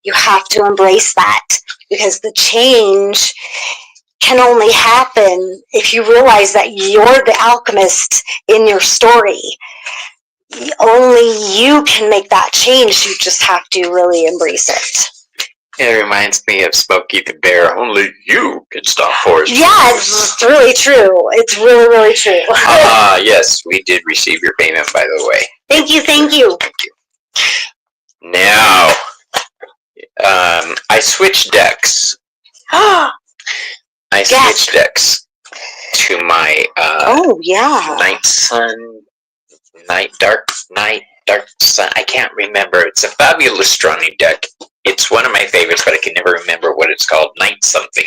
You have to embrace that, because the change can only happen if you realize that you're the alchemist in your story. Only you can make that change. You just have to really embrace it. It reminds me of Smokey the Bear. Only you can stop forest fires. Yeah, it's really true. It's really, really true. Yes, we did receive your payment, by the way. Thank you, thank you. Thank you. Now, I switched decks. I switched decks to my Night Sun, Dark Sun. I can't remember. It's a fabulous Strani deck. It's one of my favorites, but I can never remember what it's called. Night something.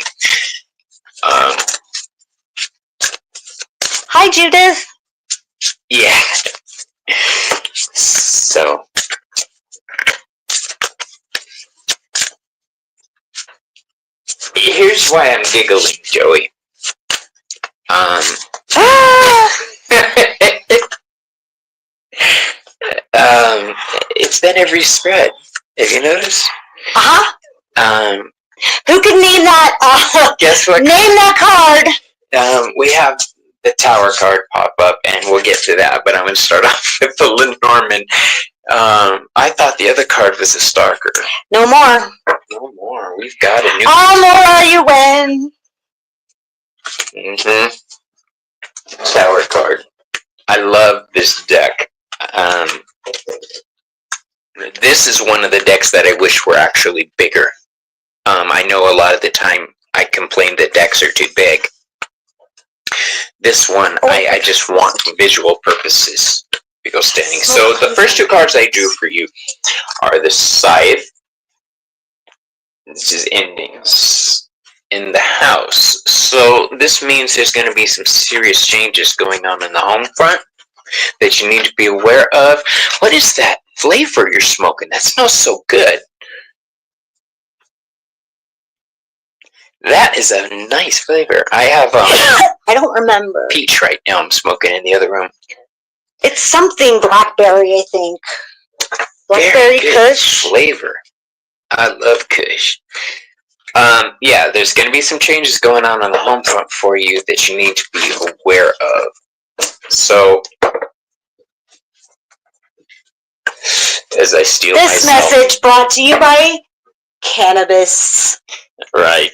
Hi, Judith. Yeah. So. Here's why I'm giggling, Joey. It's been every spread. Have you noticed? Who can name that? Guess what? Name that card. We have the Tower card pop up, and we'll get to that. But I'm going to start off with the Lenormand. I thought the other card was a Starker. No more. No more. We've got a new. Amora, you win. Tower card. I love this deck. This is one of the decks that I wish were actually bigger. I know a lot of the time I complain that decks are too big. This one, I just want for visual purposes to go standing. So the first two cards I drew for you are the Scythe. This is endings in the house. So this means there's going to be some serious changes going on in the home front that you need to be aware of. What is that flavor you're smoking? That smells so good. That is a nice flavor. I have I don't remember. peach right now. I'm smoking in the other room. It's something blackberry, I think. Blackberry Kush flavor. I love Kush. Yeah, there's going to be some changes going on the home front for you that you need to be aware of. So, as I steal this myself. message brought to you by cannabis. Right.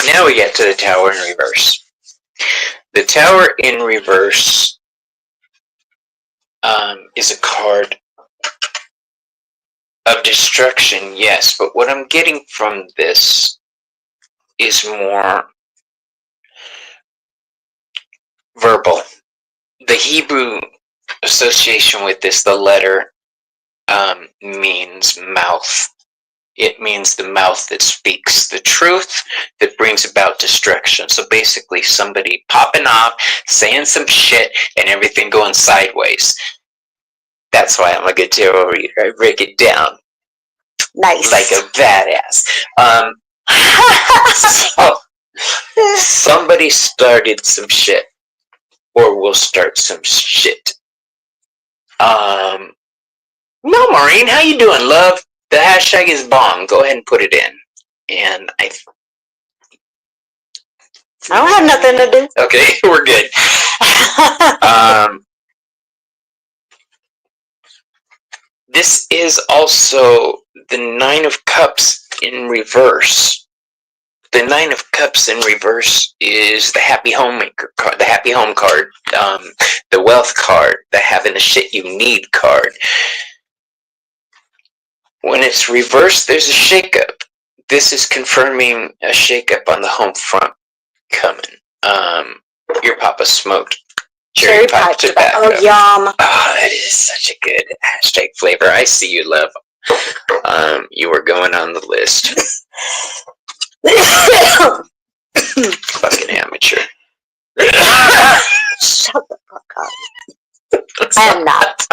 Now we get to the Tower in reverse. The Tower in reverse is a card of destruction, yes, but what I'm getting from this is more verbal. The Hebrew association with this, the letter, means mouth. It means the mouth that speaks the truth that brings about destruction. So basically somebody popping off, saying some shit, and everything going sideways. That's why I'm a good tarot reader. I break it down. Nice. Like a badass. So, somebody started some shit. Or will start some shit. No, Maureen, how you doing, love? The hashtag is bong. Go ahead and put it in. And I don't have nothing to do. Okay, we're good. This is also the Nine of Cups in reverse. The Nine of Cups in reverse is the Happy Homemaker card, the Happy Home card, the Wealth card, the Having the Shit You Need card. When it's reversed, there's a shakeup. This is confirming a shakeup on the home front coming. Your papa smoked cherry pipe tobacco. Oh, yum. Oh, that is such a good hashtag flavor. I see you, love. You were going on the list. Fucking amateur. Shut the fuck up. I am not.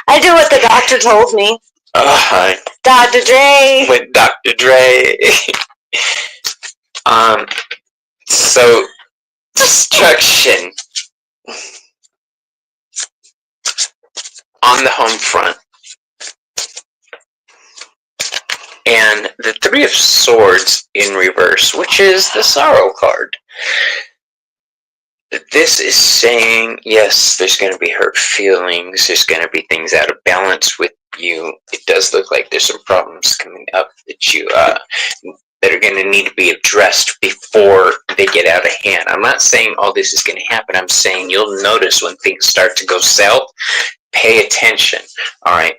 I do what the doctor told me. Dr. Dre. With Dr. Dre. So, destruction on the home front. And the Three of Swords in reverse, which is the Sorrow card. This is saying, yes, there's going to be hurt feelings. There's going to be things out of balance with you. It does look like there's some problems coming up that you that are going to need to be addressed before they get out of hand. I'm not saying all this is going to happen. I'm saying you'll notice when things start to go south. Pay attention, all right,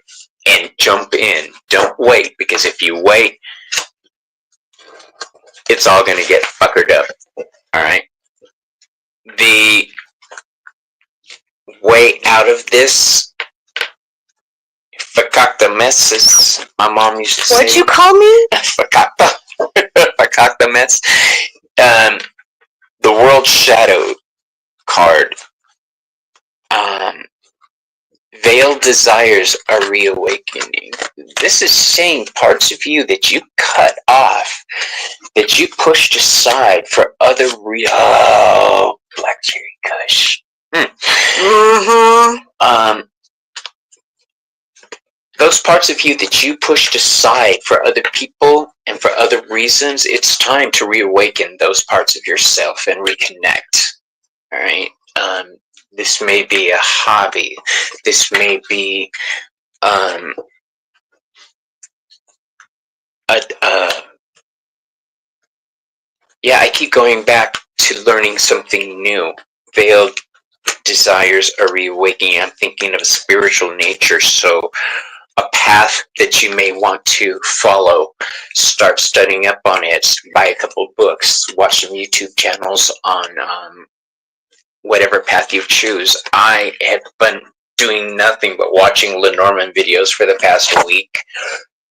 and jump in. Don't wait, because if you wait, it's all going to get fuckered up, all right? The way out of this. Fakakta mess, as my mom used to say. What'd you call me? Fakakta. Fakakta mess. The World Shadow card. Veiled desires are reawakening. This is saying parts of you that you cut off, that you pushed aside for other Black Cherry Kush. Those parts of you that you pushed aside for other people and for other reasons, it's time to reawaken those parts of yourself and reconnect. All right. This may be a hobby. This may be I keep going back to learning something new. Veiled desires are reawakening. I'm thinking of a spiritual nature, so a path that you may want to follow. Start studying up on it. Buy a couple of books. Watch some YouTube channels on whatever path you choose. I have been doing nothing but watching Lenormand videos for the past week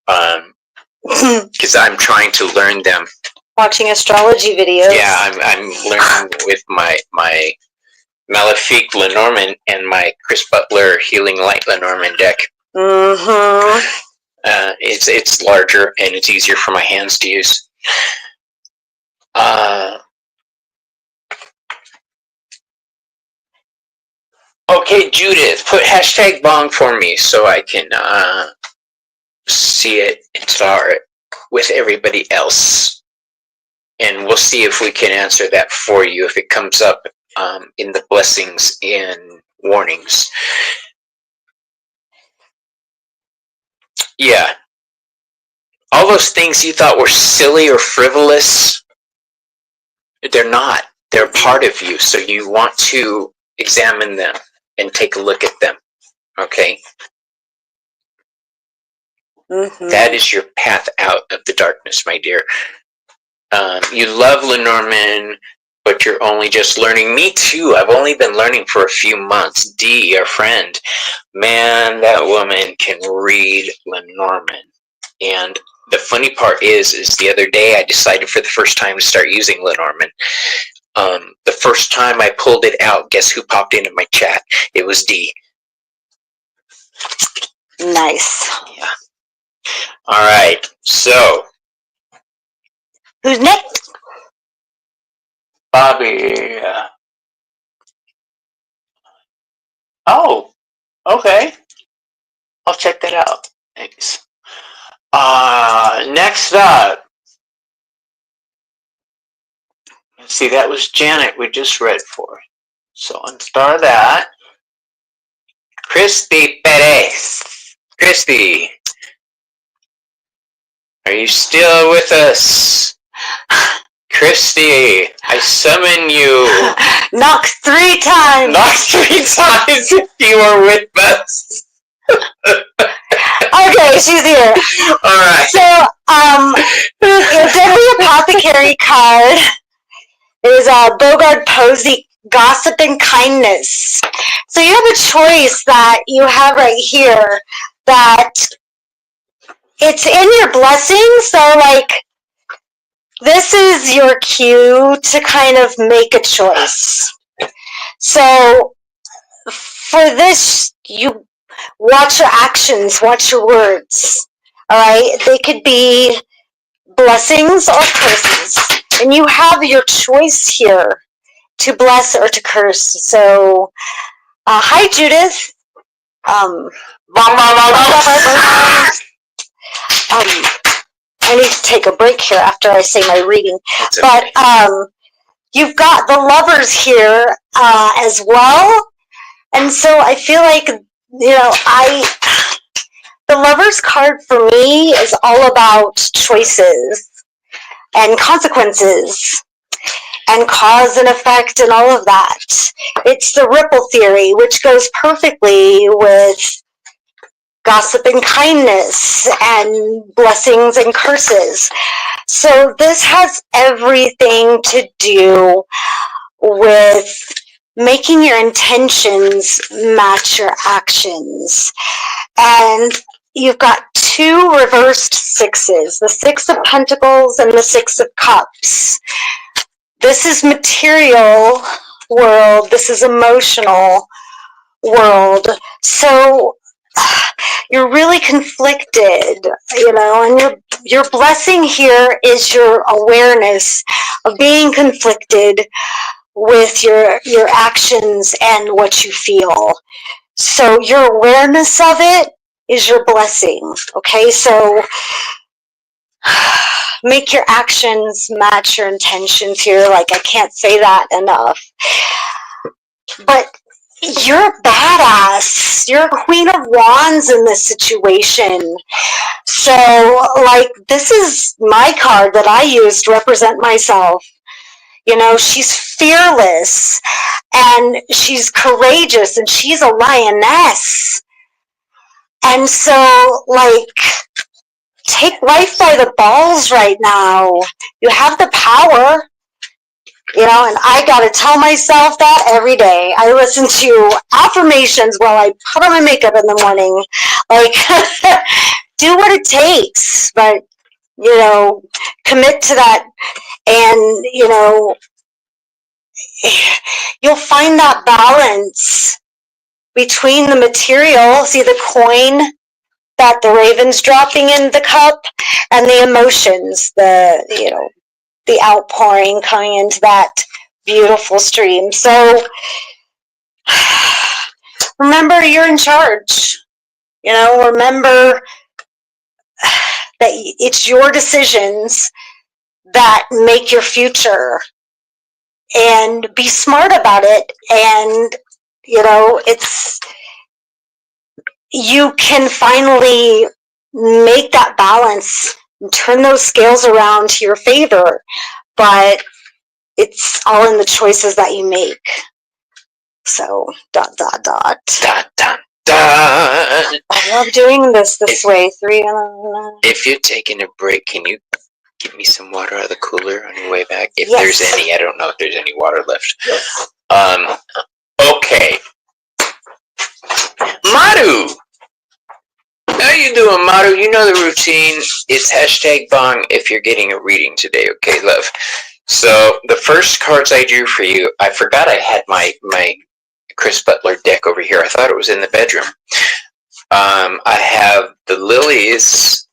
because I'm trying to learn them. Watching astrology videos. Yeah, I'm learning with my Malefique Lenormand and my Chris Butler Healing Light Lenormand deck. It's larger and it's easier for my hands to use. Okay, Judith, put hashtag bong for me so I can see it and star it with everybody else. And we'll see if we can answer that for you if it comes up in the blessings and warnings. Yeah. All those things you thought were silly or frivolous, they're not. They're part of you, so you want to examine them and take a look at them. Okay? That is your path out of the darkness, my dear. You love Lenormand, but you're only just learning. Me too. I've only been learning for a few months. Dee, our friend, man, that woman can read Lenormand. And the funny part is the other day I decided for the first time to start using Lenormand. The first time I pulled it out, guess who popped into my chat? It was Dee. Nice. Yeah. All right. So. Who's next? Bobby. Oh, okay. I'll check that out. Thanks. Next up. Let's see, that was Janet we just read for. So unstar that. Christy Perez. Christy. Are you still with us? Christy, I summon you. Knock 3 times. Knock 3 times if you are with us. Okay, she's here. Alright. So, your Deadly Apothecary card is Bogart Posey, Gossip and Kindness. So you have a choice that you have right here that it's in your blessings. So, like, this is your cue to kind of make a choice. So, for this, you watch your actions, watch your words. All right? They could be blessings or curses. And you have your choice here to bless or to curse. So, hi, Judith. I need to take a break here after I say my reading. But you've got the Lovers here as well. And so I feel like, the Lovers card for me is all about choices and consequences and cause and effect and all of that. It's the ripple theory, which goes perfectly with gossip and kindness and blessings and curses. So this has everything to do with making your intentions match your actions. And you've got two reversed sixes, the Six of Pentacles and the Six of Cups. This is material world. This is emotional world. So you're really conflicted, and your blessing here is your awareness of being conflicted with your actions and what you feel. So your awareness of it is your blessing. Okay, so make your actions match your intentions here. Like, I can't say that enough. But you're a badass. You're a Queen of Wands in this situation. So, like, this is my card that I use to represent myself. She's fearless and she's courageous and she's a lioness. And so, like, take life by the balls right now. You have the power. And I gotta tell myself that every day. I listen to affirmations while I put on my makeup in the morning. Like, do what it takes, but, commit to that. And, you'll find that balance between the material, see the coin that the raven's dropping in the cup, and the emotions, the outpouring coming into that beautiful stream. So remember, you're in charge. Remember that it's your decisions that make your future, and be smart about it. And you can finally make that balance and turn those scales around to your favor, but it's all in the choices that you make. So, ... Dot, dot, dot. I love doing this way. If you're taking a break, can you give me some water out of the cooler on your way back? If Yes. there's any. I don't know if there's any water left. Okay. Maru! How you doing, Maru? You know the routine. It's #bong if you're getting a reading today, okay, love? So, the first cards I drew for you, I forgot I had my Chris Butler deck over here. I thought it was in the bedroom. I have the lilies.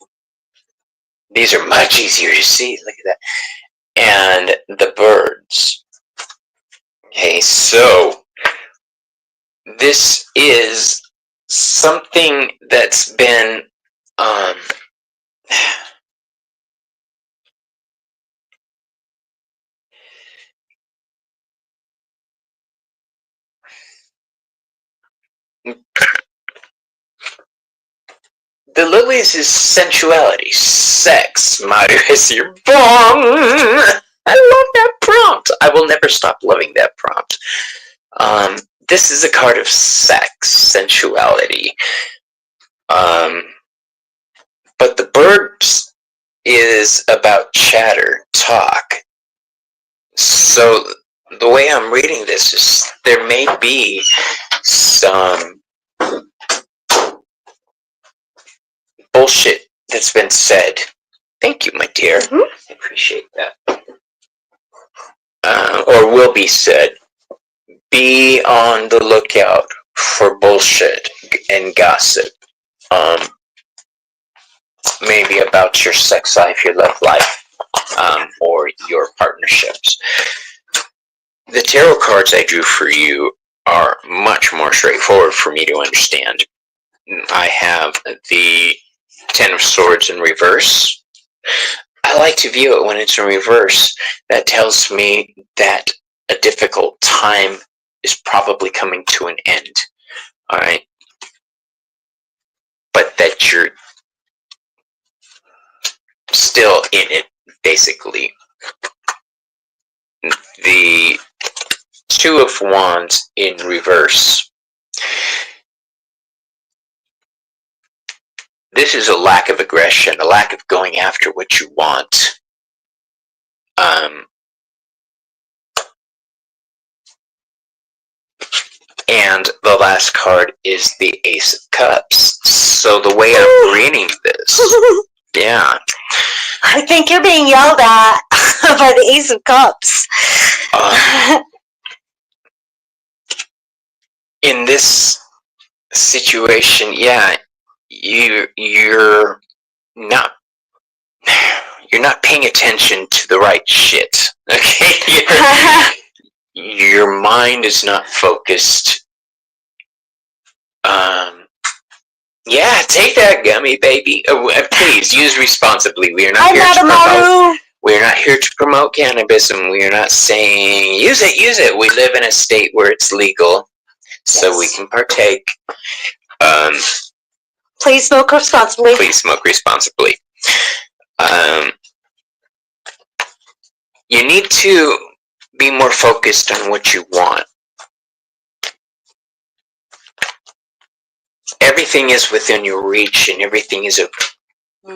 These are much easier to see. Look at that. And the birds. Okay, so this is something that's been the lilies is sensuality, sex. Maru is your bong. I love that prompt. I will never stop loving that prompt. This is a card of sex, sensuality. But the birds is about chatter, talk. So the way I'm reading this is there may be some bullshit that's been said. Thank you, my dear. Mm-hmm. I appreciate that. Or will be said. Be on the lookout for bullshit and gossip. Maybe about your sex life, your love life, or your partnerships. The tarot cards I drew for you are much more straightforward for me to understand. I have the Ten of Swords in reverse. I like to view it when it's in reverse. That tells me that a difficult time is probably coming to an end. Alright? But that you're still in it, basically. The Two of Wands in reverse. This is a lack of aggression, a lack of going after what you want. And the last card is the Ace of Cups. So the way I'm reading this, yeah. I think you're being yelled at by the Ace of Cups. In this situation, yeah, you're not paying attention to the right shit. Okay, your mind is not focused. Yeah, take that gummy, baby. Please use responsibly. We are not here to promote. We're not here to promote cannabis, and we are not saying use it, use it. We live in a state where it's legal, so we can partake. Please smoke responsibly. Please smoke responsibly. You need to be more focused on what you want. Everything is within your reach, and everything is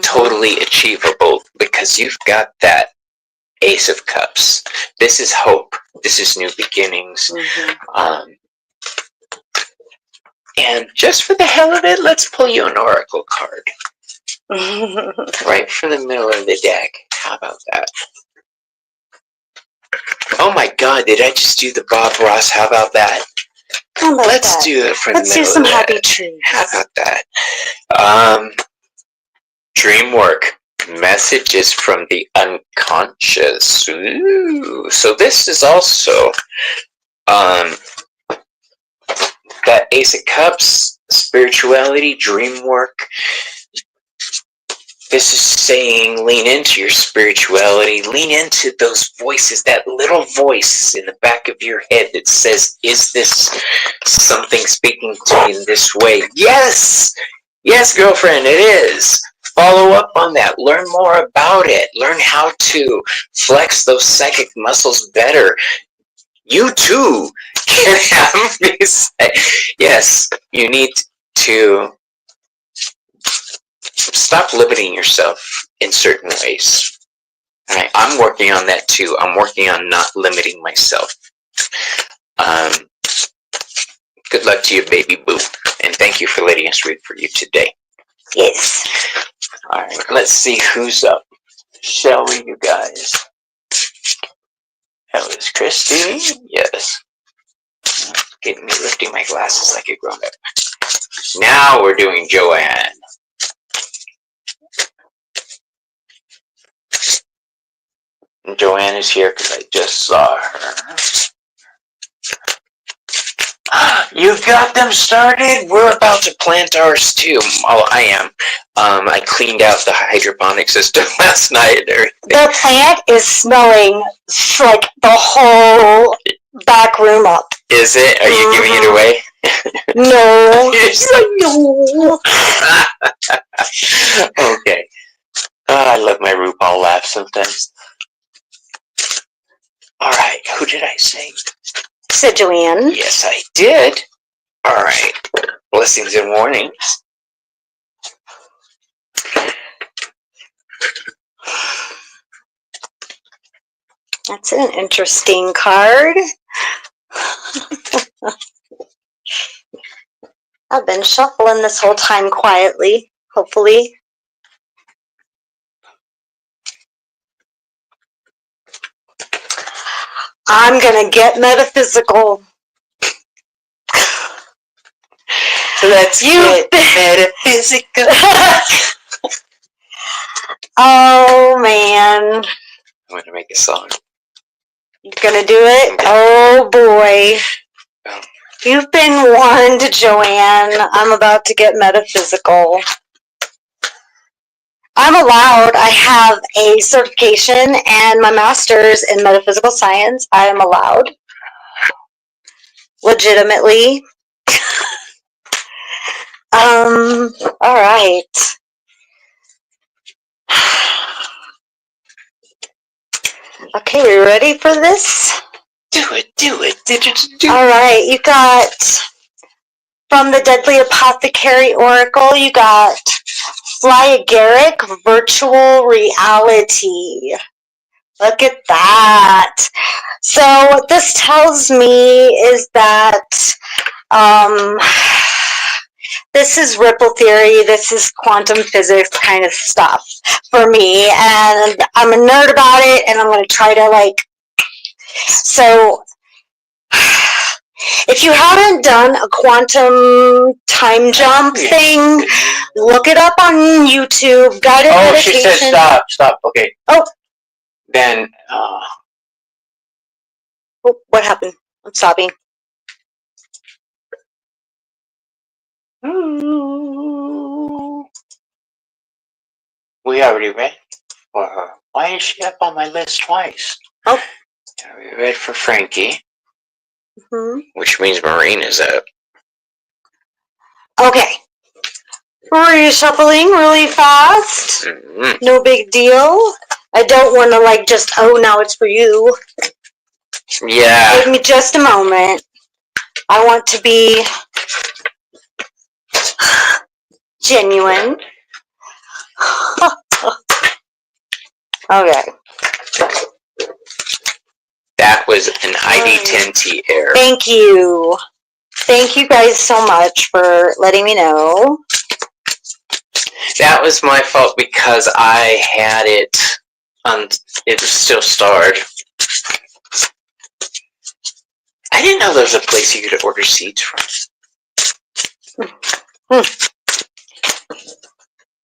totally achievable because you've got that Ace of Cups. This is hope. This is new beginnings. And just for the hell of it, let's pull you an oracle card. Right from the middle of the deck. How about that? Oh my God, did I just do the Bob Ross? How about that? Let's do it for the middle of the deck. Let's do some happy trees. How about that? Dream work. Messages from the unconscious. Ooh. So this is also that Ace of Cups, spirituality, dream work. This is saying lean into your spirituality, lean into those voices, that little voice in the back of your head that says, is this something speaking to me in this way? Yes! Yes, girlfriend, it is. Follow up on that. Learn more about it. Learn how to flex those psychic muscles better. You too can have me say, yes, you need to stop limiting yourself in certain ways. Right? I'm working on that too. I'm working on not limiting myself. Good luck to you, baby boo. And thank you for letting us read for you today. Yes. All right, let's see who's up. Shall we, you guys? That was Christy. Yes. Getting me lifting my glasses like a grown up. Now we're doing Joanne. Joanne is here because I just saw her. You've got them started? We're about to plant ours too. Oh, I am. I cleaned out the hydroponic system last night. The plant is smelling like the whole back room up. Is it? Are you giving it away? No. No. Okay. I love my RuPaul laugh sometimes. Alright, who did I say? Said Joanne. Yes, I did. Alright. Blessings and warnings. That's an interesting card. I've been shuffling this whole time quietly, hopefully. I'm gonna get metaphysical. Let's get metaphysical. Oh man. I'm gonna make a song. You gonna do it? Oh boy. You've been warned, Joanne. I'm about to get metaphysical. I'm allowed. I have a certification and my master's in metaphysical science. I am allowed. Legitimately. All right. Okay, we ready for this? Do it. All right, you got from the Deadly Apothecary Oracle, you got Flyagaric Virtual Reality. Look at that. So what this tells me is that This is ripple theory. This is quantum physics kind of stuff for me, and I'm a nerd about it. And I'm going to try to So, if you haven't done a quantum time jump thing, look it up on YouTube. Guided meditation. She said stop. Okay. Oh. Then. What happened? I'm stopping. We already read for her. Why is she up on my list twice? Oh. We read for Frankie. Mm-hmm. Which means Maureen is up. Okay. Reshuffling really fast. Mm-hmm. No big deal. I don't want to just, now it's for you. Yeah. Give me just a moment. I want to be genuine. Okay. That was an ID10T error. Thank you. Thank you guys so much for letting me know. That was my fault because I had it it was still starred. I didn't know there was a place you could order seeds from.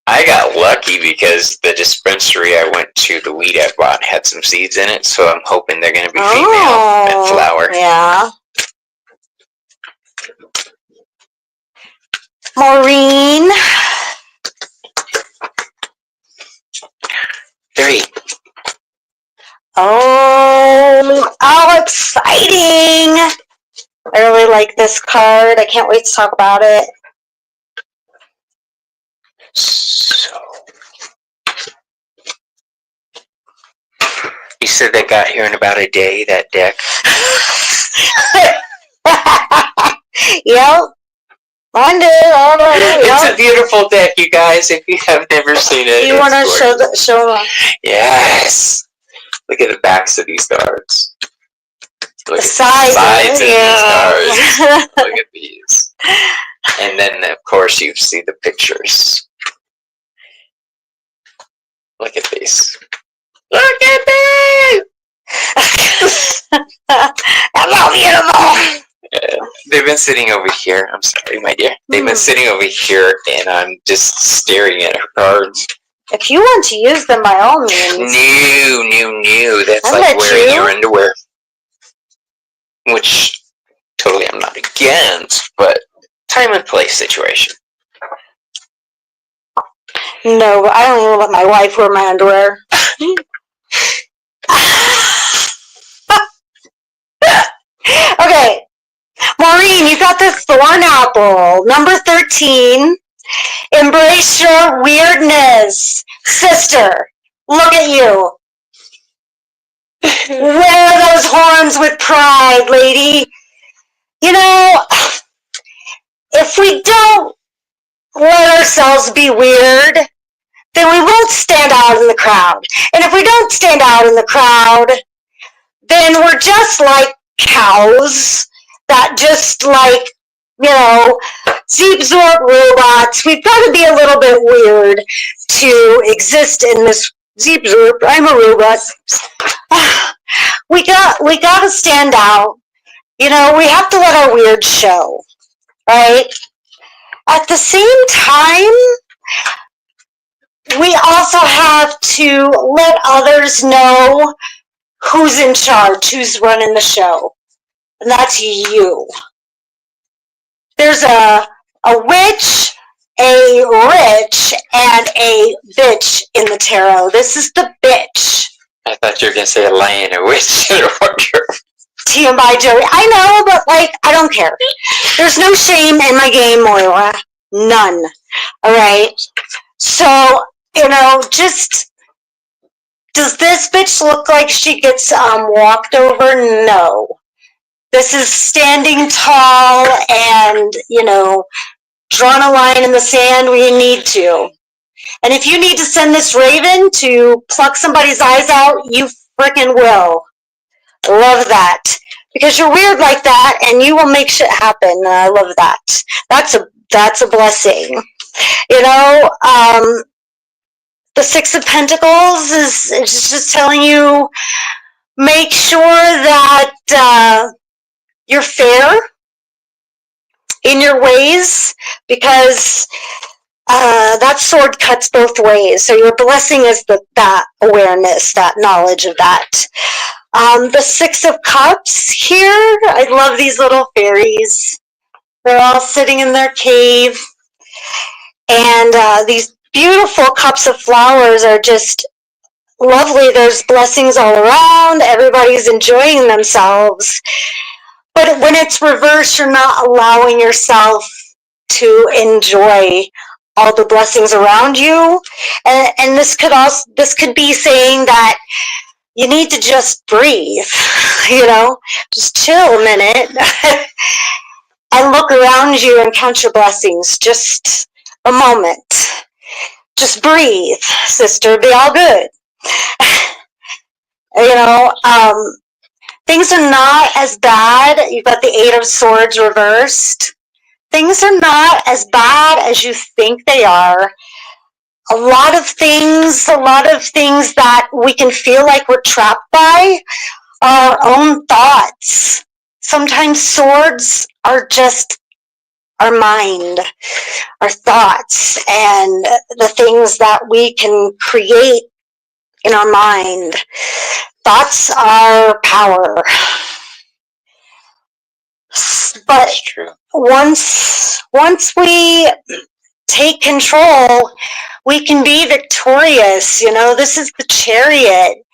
I got lucky because the dispensary I went to, the weed I bought had some seeds in it, so I'm hoping they're going to be female and flower. Yeah. Maureen. 3. Oh, exciting! I really like this card. I can't wait to talk about it. So, you said they got here in about a day, that deck? Yep. Mine did. It's a beautiful deck, you guys, if you have never seen it. You want to show them? Yes. Look at the backs of these cards. Look the sides of these cards. Look at these. And then, of course, you see the pictures. Look at these. Look at me! Hello, beautiful! They've been sitting over here. I'm sorry, my dear. They've been sitting over here, and I'm just staring at her cards. If you want to use them, by all means. No. That's like wearing your underwear. Which, totally I'm not against, but time and place situation. No, but I don't even let my wife wear my underwear. Okay. Maureen, you got this thorn apple. Number 13. Embrace your weirdness. Sister, look at you. Wear those horns with pride, lady. You know, if we don't let ourselves be weird, then we won't stand out in the crowd. And if we don't stand out in the crowd, then we're just like cows that just Zeep-Zorp robots. We've got to be a little bit weird to exist in this Zeep-Zorp. I'm a robot. We got to stand out. You know, we have to let our weird show, right? At the same time, we also have to let others know who's in charge, who's running the show. And that's you. There's a witch, a rich, and a bitch in the tarot. This is the bitch. I thought you were going to say a lion, a witch, and a wonder. TMI Joey. I know, but I don't care. There's no shame in my game, Moira. None. Alright? So, just... Does this bitch look like she gets walked over? No. This is standing tall and, drawn a line in the sand where you need to. And if you need to send this raven to pluck somebody's eyes out, you frickin' will. Love that. because you're weird like that, and you will make shit happen. And I love that. That's a blessing. You know, the Six of Pentacles is just telling you, make sure that you're fair in your ways, because that sword cuts both ways. So your blessing is that awareness, that knowledge of that. The Six of Cups here, I love these little fairies. They're all sitting in their cave, and these beautiful cups of flowers are just lovely. There's blessings all around. Everybody's enjoying themselves. But when it's reversed, you're not allowing yourself to enjoy all the blessings around you. And this could be saying that you need to just breathe, you know, just chill a minute and look around you and count your blessings. Just a moment. Just breathe, sister. Be all good. You know, things are not as bad. You've got the Eight of Swords reversed. Things are not as bad as you think they are. A lot of things that we can feel like we're trapped by are our own thoughts. Sometimes swords are just our mind, our thoughts, and the things that we can create in our mind. Thoughts are power. But once we take control, we can be victorious. You know, this is the Chariot.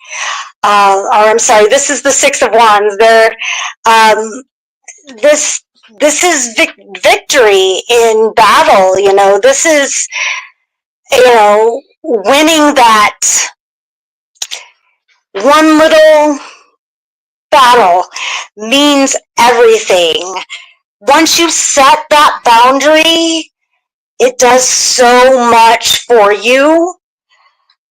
This is the Six of Wands. This is victory in battle. You know, this is, you know, winning that one little battle means everything. Once you set that boundary, it does so much for you.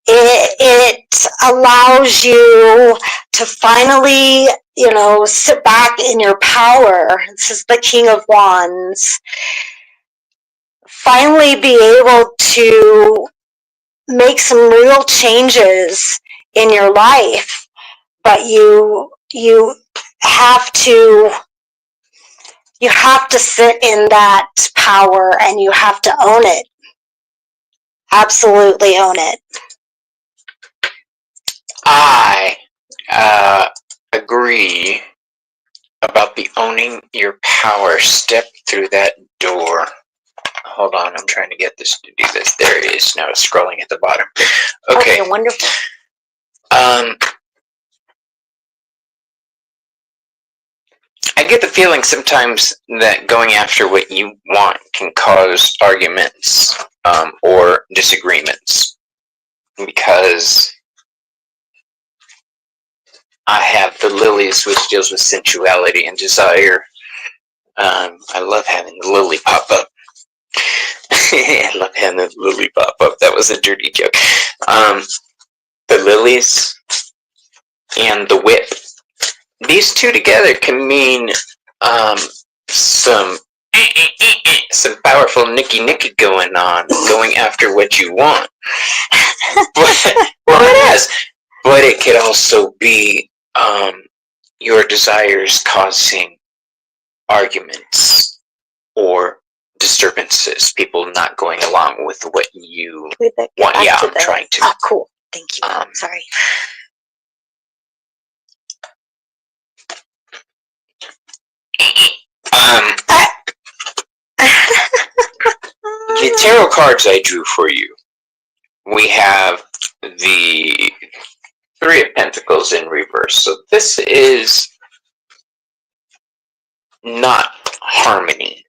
It allows you to finally, you know, sit back in your power. This is the King of Wands. Finally be able to make some real changes in your life. But you have to sit in that power, and you have to own it. Absolutely own it. I agree about the owning your power. Step through that door. Hold on, I'm trying to get this to do this. There it is. Now it's scrolling at the bottom. Okay. Okay, wonderful. I get the feeling sometimes that going after what you want can cause arguments or disagreements, because I have the lilies, which deals with sensuality and desire. I love having the lily pop up. I love having the lily pop up. That was a dirty joke. The lilies and the whip. These two together can mean some powerful nicky going on, going after what you want. But it could also be your desires causing arguments or disturbances, people not going along with what you want. Yeah, I'm trying to. Oh, cool. Thank you. Sorry. The tarot cards I drew for you, we have the Three of Pentacles in reverse. So this is not harmony.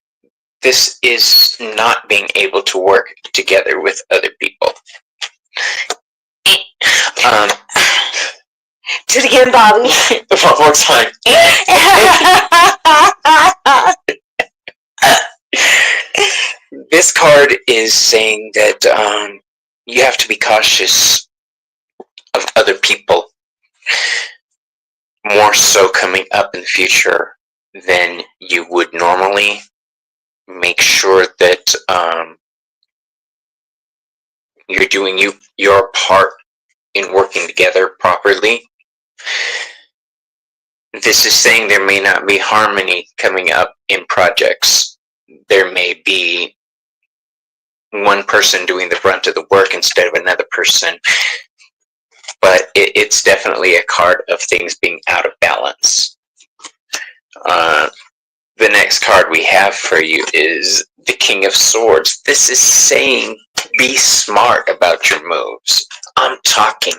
This is not being able to work together with other people. Do it again, Bobby. One more time. This card is saying that you have to be cautious of other people. more so coming up in the future than you would normally. Make sure that you're doing your part in working together properly. This is saying there may not be harmony coming up in projects. There may be one person doing the brunt of the work instead of another person, but it's definitely a card of things being out of balance. The next card we have for you is the King of Swords. This is saying be smart about your moves. I'm talking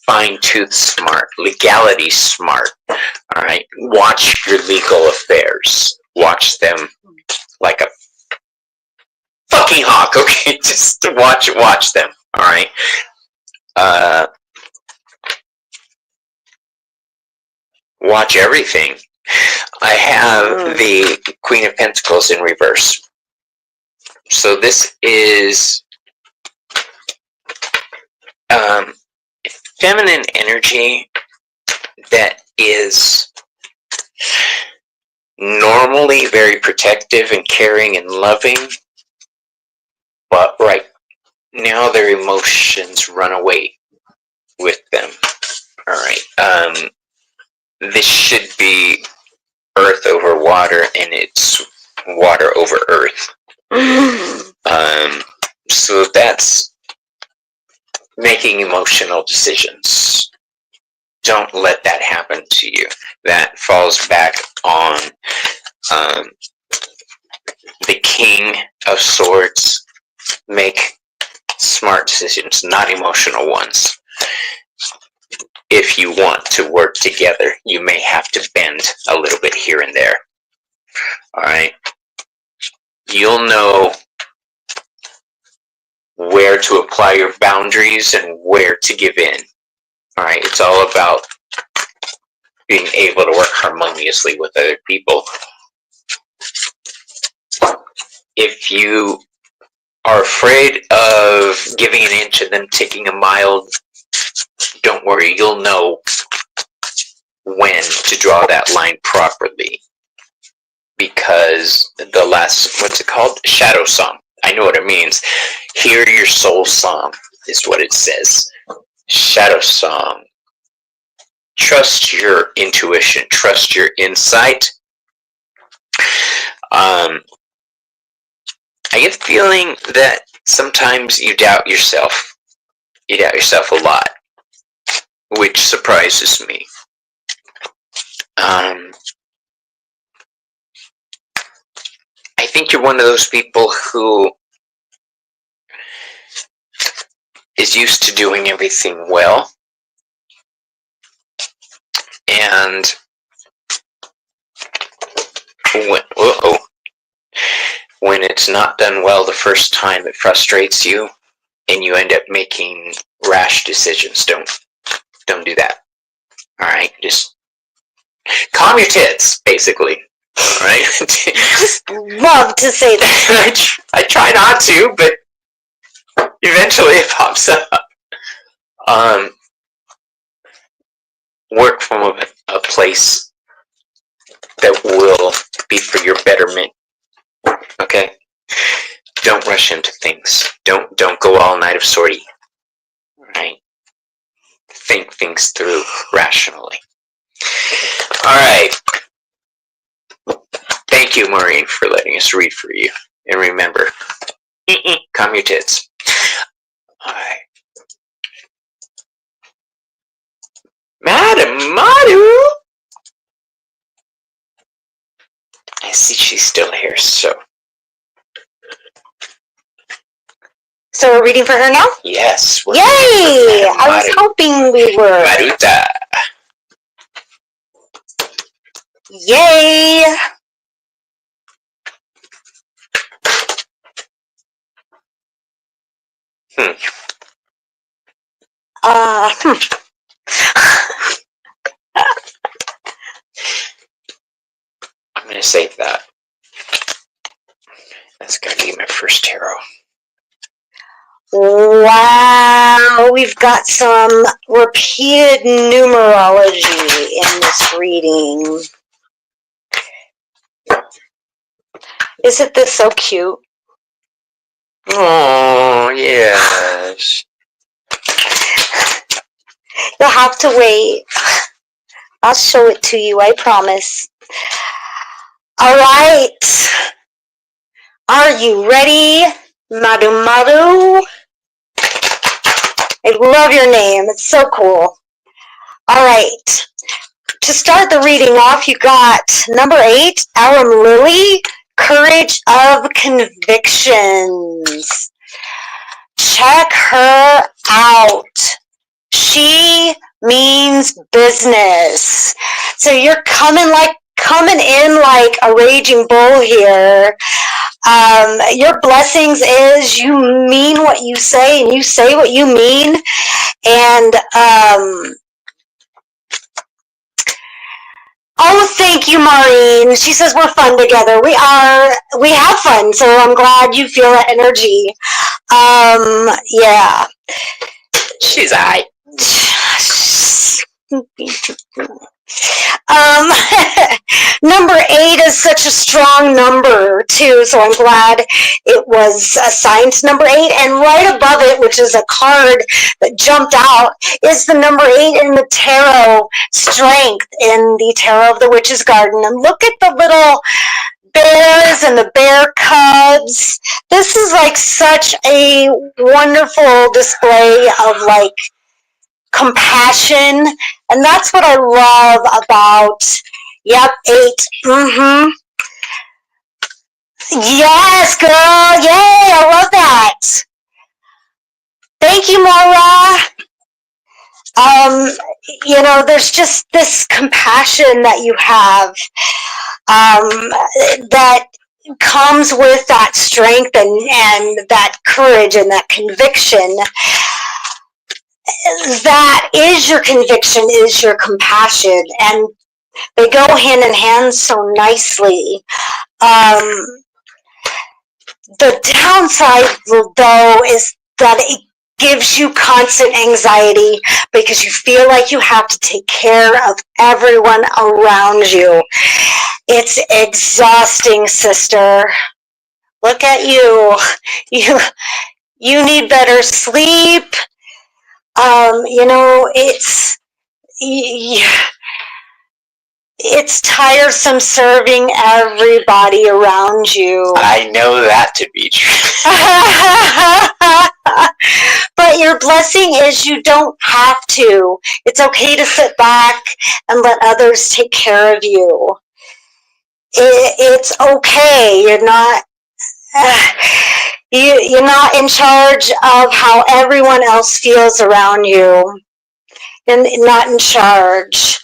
fine-tooth smart, legality smart. All right, watch your legal affairs. Watch them like a fucking hawk. Okay, just watch them. All right. Watch everything. I have the Queen of Pentacles in reverse. So this is feminine energy that is normally very protective and caring and loving, but right now their emotions run away with them. All right. This should be earth over water, and it's water over earth. So that's making emotional decisions. Don't let that happen to you. That falls back on the King of Swords. Make smart decisions, not emotional ones. If you want to work together, you may have to bend a little bit here and there. All right. You'll know where to apply your boundaries and where to give in. All right. It's all about being able to work harmoniously with other people. If you are afraid of giving an inch and then taking a mile, don't worry. You'll know when to draw that line properly. Because the last, what's it called? Shadow Song. I know what it means. Hear your soul song is what it says. Shadow Song. Trust your intuition. Trust your insight. I get the feeling that sometimes you doubt yourself. You doubt yourself a lot, which surprises me. I think you're one of those people who is used to doing everything well, and when it's not done well the first time, it frustrates you, and you end up making rash decisions. Don't do that. All right, just calm your tits, basically. All right. Love to say that. I try not to, but eventually it pops up. Work from a place that will be for your betterment. Okay? Don't rush into things. Don't go all night of sortie. Right? Think things through rationally. Alright. Thank you, Maureen, for letting us read for you. And remember, calm your tits. Alright. Madam Madu! I see she's still here, so. So we're reading for her now? Yes. Yay! I was hoping we were. Maruta. Yay! I'm going to save that. That's going to be my first tarot. Wow, we've got some repeated numerology in this reading. Isn't this so cute? Oh, yes. You'll have to wait. I'll show it to you, I promise. All right. Are you ready, Madhu Madhu? I love your name. It's so cool. All right. To start the reading off, you got number 8, Alan Lilly, Courage of Convictions. Check her out. She means business. So you're coming in like a raging bull here. Your blessings is you mean what you say and you say what you mean. And oh, thank you, Maureen. She says we're fun together. We have fun, so I'm glad you feel that energy. Yeah. She's aight. Number 8 is such a strong number too, so I'm glad it was assigned to number 8. And right above it, which is a card that jumped out, is the number 8 in the tarot strength in the Tarot of the Witch's Garden. And look at the little bears and the bear cubs. This is like such a wonderful display of like compassion, and that's what I love about 8. Yes, girl. Yay, I love that. Thank you, Maura. There's just this compassion that you have that comes with that strength and that courage and that conviction. That is your conviction, is your compassion, and they go hand in hand so nicely. The downside, though, is that it gives you constant anxiety because you feel like you have to take care of everyone around you. It's exhausting, sister. Look at you. You need better sleep. It's tiresome serving everybody around you. I know that to be true. But your blessing is you don't have to. It's okay to sit back and let others take care of you. It's okay. You're not in charge of how everyone else feels around you. You're not in charge.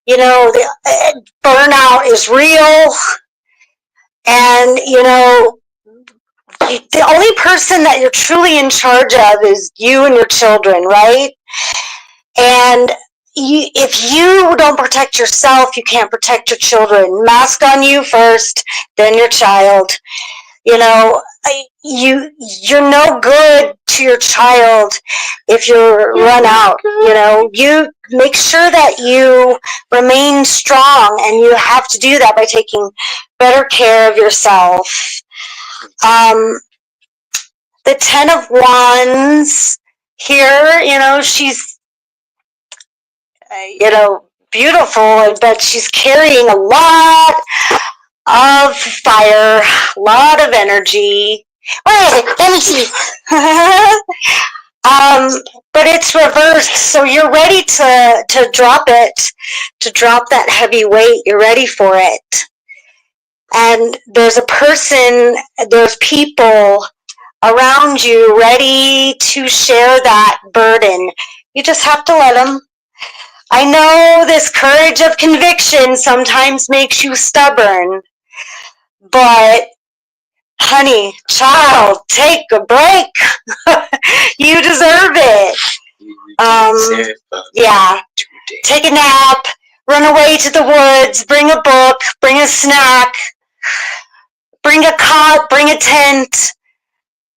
The burnout is real, and the only person that you're truly in charge of is you and your children, right? And if you don't protect yourself, you can't protect your children. Mask on you first, then your child. You're no good to your child if you're run out. You make sure that you remain strong, and you have to do that by taking better care of yourself. The 10 of Wands here, she's beautiful, but she's carrying a lot of fire, a lot of energy. Wait, let me see. But it's reversed, so you're ready to drop it, to drop that heavy weight. You're ready for it. And there's people around you ready to share that burden. You just have to let them. I know this courage of conviction sometimes makes you stubborn, but honey, child, take a break. You deserve it. Yeah. Take a nap, run away to the woods, bring a book, bring a snack, bring a cot, bring a tent.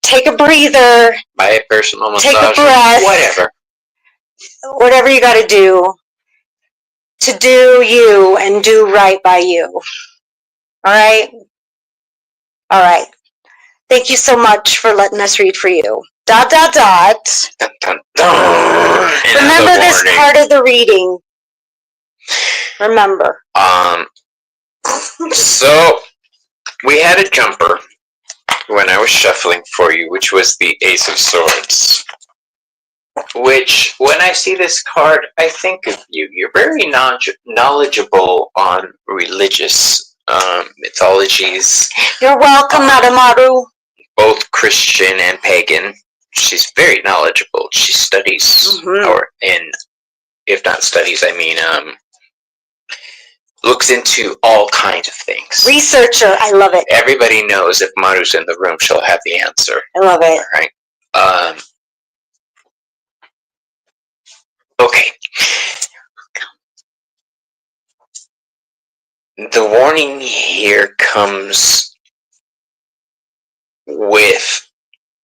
take a breather, buy a personal take a massage, breath, whatever you got to do you and do right by you. All right? All right. Thank you so much for letting us read for you. ... Dun, dun, dun. Remember this part of the reading. Remember. So we had a jumper when I was shuffling for you, which was the Ace of Swords. Which, when I see this card, I think of you. You're very knowledgeable on religious mythologies. You're welcome, Madamaru. Both Christian and pagan. She's very knowledgeable. She studies, or if not studies, I mean, looks into all kinds of things. Researcher, I love it. Everybody knows if Maru's in the room, she'll have the answer. I love it. All right. Okay. The warning here comes with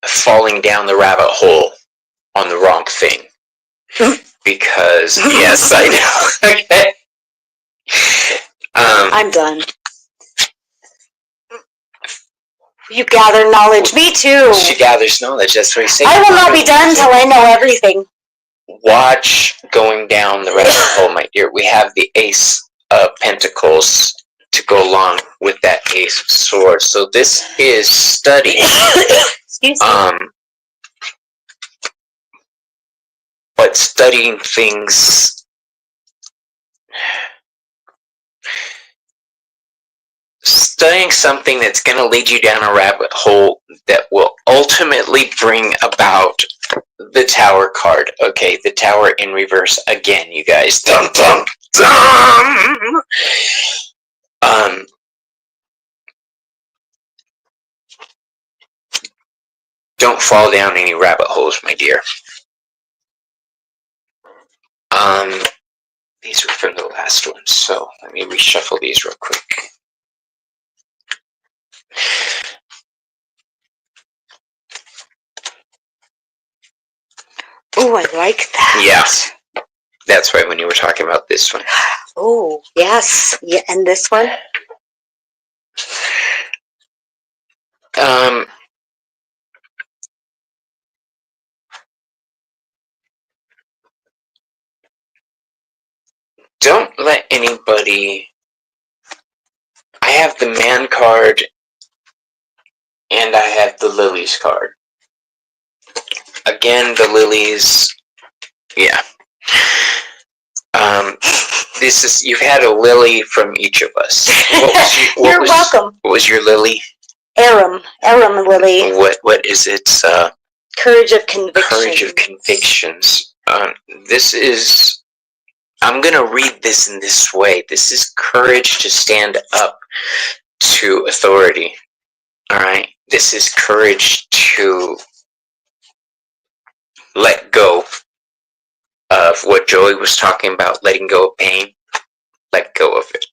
falling down the rabbit hole on the wrong thing. Because, yes, I know. Okay. I'm done. You gather knowledge. Me too. She gathers knowledge. That's what he's saying. I will not be done until I know everything. Watch going down the rabbit hole, my dear. We have the Ace of Pentacles to go along with that Ace of Swords. So this is study. Excuse me. But studying things. Studying something that's going to lead you down a rabbit hole that will ultimately bring about the Tower card. Okay, the Tower in reverse again, you guys. Dum, dum, dum. Don't fall down any rabbit holes, my dear. These were from the last one, so let me reshuffle these real quick. Oh, I like that. Yeah, that's right. When you were talking about this one. Oh, yes. Yeah, and this one. Don't let anybody. I have the Man card, and I have the Lilies card. Again, the Lilies. Yeah. This is, you've had a lily from each of us. You're welcome. What was your lily? Arum lily. What is it? Courage of Convictions. Courage of Convictions. This is, I'm going to read this in this way. This is courage to stand up to authority. All right? This is courage to let go of what Joey was talking about, letting go of pain. Let go of it.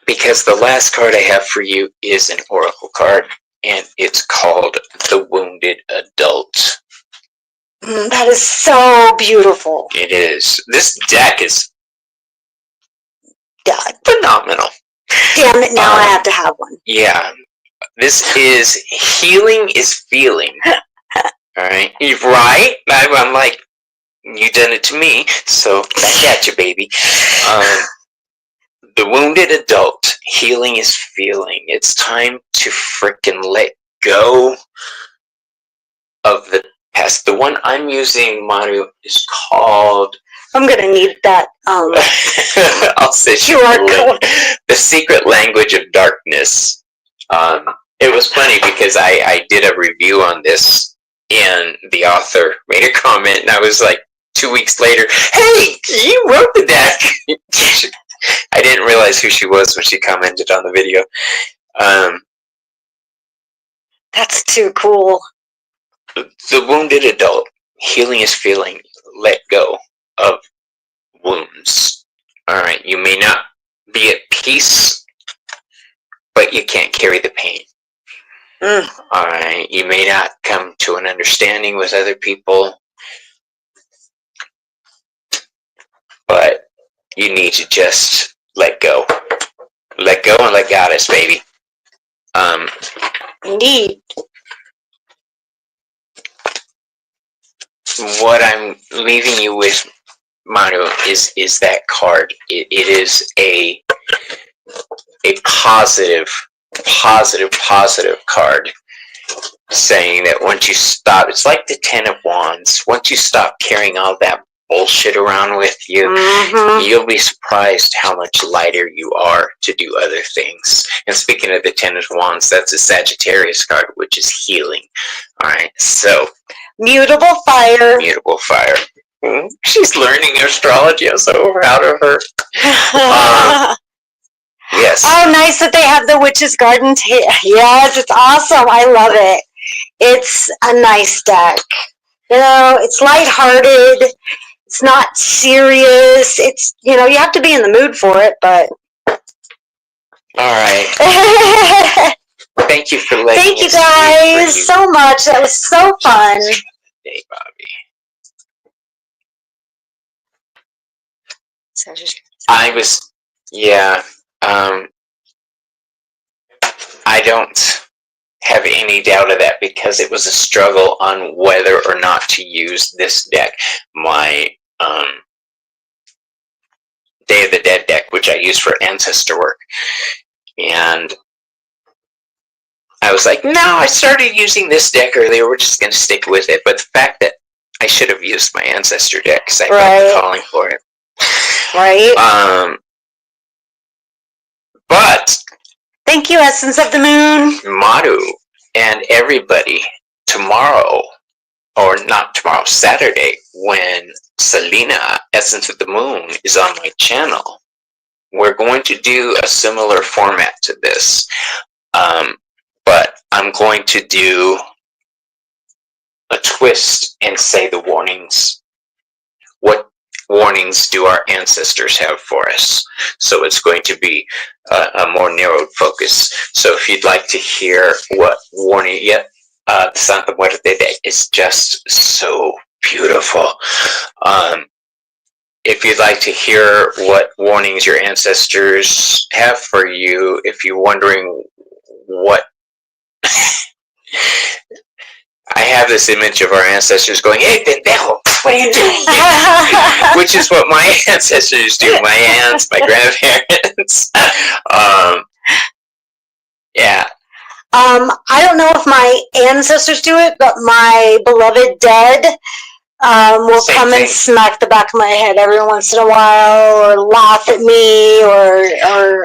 Because the last card I have for you is an oracle card, and it's called The Wounded Adult. That is so beautiful. It is. This deck is phenomenal. Damn it, now I have to have one. Yeah. This is Healing is Feeling. Alright? Right? I'm like, you done it to me, so back at you, baby. The Wounded Adult. Healing is Feeling. It's time to frickin' let go of the past. The one I'm using, Mario, is called... I'm gonna need that. I'll say The Secret Language of Darkness. It was funny because I did a review on this, and the author made a comment, and I was like, 2 weeks later, hey, you wrote the deck! I didn't realize who she was when she commented on the video. That's too cool. The Wounded Adult. Healing is Feeling. Let go of wounds. Alright, you may not be at peace but you can't carry the pain. Mm. All right, you may not come to an understanding with other people, but you need to just let go. Let go and let Goddess, baby. Indeed. What I'm leaving you with, Manu, is that card. It is a positive card, saying that once you stop, it's like the Ten of Wands. Once you stop carrying all that bullshit around with you, you'll be surprised how much lighter you are to do other things. And speaking of the Ten of Wands, that's a Sagittarius card, which is healing. All right, so Mutable fire. Mutable fire. She's learning astrology. I'm so proud of her. Yes. Oh, nice that they have the Witch's Garden. Yes, it's awesome. I love it. It's a nice deck. You know, it's lighthearted. It's not serious. It's, you know, you have to be in the mood for it, but. All right. Thank you for letting Thank you guys so much. That was so fun. Hey, Bobby. I was, yeah. I don't have any doubt of that, because it was a struggle on whether or not to use this deck. My Day of the Dead deck, which I use for ancestor work. And I was like, no, I started using this deck earlier. We're just going to stick with it. But the fact that I should have used my ancestor deck, because I felt calling for it. Right. But thank you, Essence of the Moon. Madhu and everybody, tomorrow, or not tomorrow, Saturday, when Selena, Essence of the Moon, is on my channel, we're going to do a similar format to this. But I'm going to do a twist and say the warnings. What warnings do our ancestors have for us? So it's going to be a more narrowed focus. So if you'd like to hear what warning, the Santa Muerte is just so beautiful. If you'd like to hear what warnings your ancestors have for you, if you're wondering what I have this image of our ancestors going, "Hey, pendejo, what are you doing?" Which is what my ancestors do. My aunts, my grandparents. Yeah. I don't know if my ancestors do it, but my beloved dead will come and smack the back of my head every once in a while, or laugh at me, or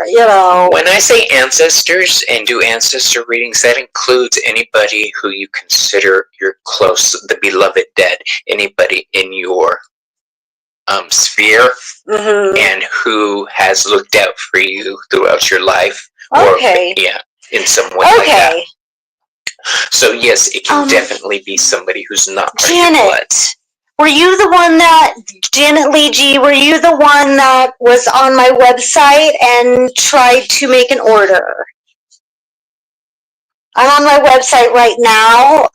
you know. When I say ancestors and do ancestor readings, that includes anybody who you consider your close, the beloved dead, anybody in your sphere, and who has looked out for you throughout your life. Okay. Or, yeah, in some way like that. So yes, it can definitely be somebody who's not Janet. Were you the one that, Janet Lee G, were you the one that was on my website and tried to make an order? I'm on my website right now.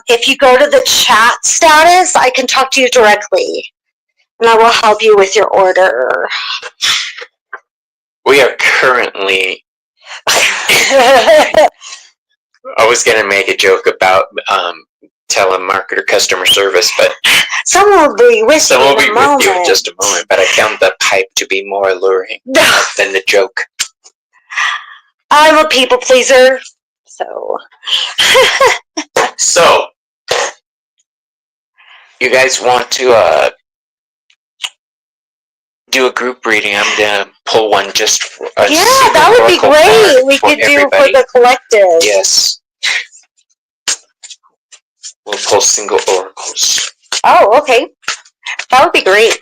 If you go to the chat status, I can talk to you directly, and I will help you with your order. We are currently... I was going to make a joke about telemarketer customer service, but someone will be with you in just a moment. But I found the pipe to be more alluring than the joke. I'm a people pleaser, so. So, you guys want to do a group reading? I'm gonna pull one just for us. Yeah, that would be great. We could do for the collective. Yes. We'll pull single oracles. Oh, okay. That would be great.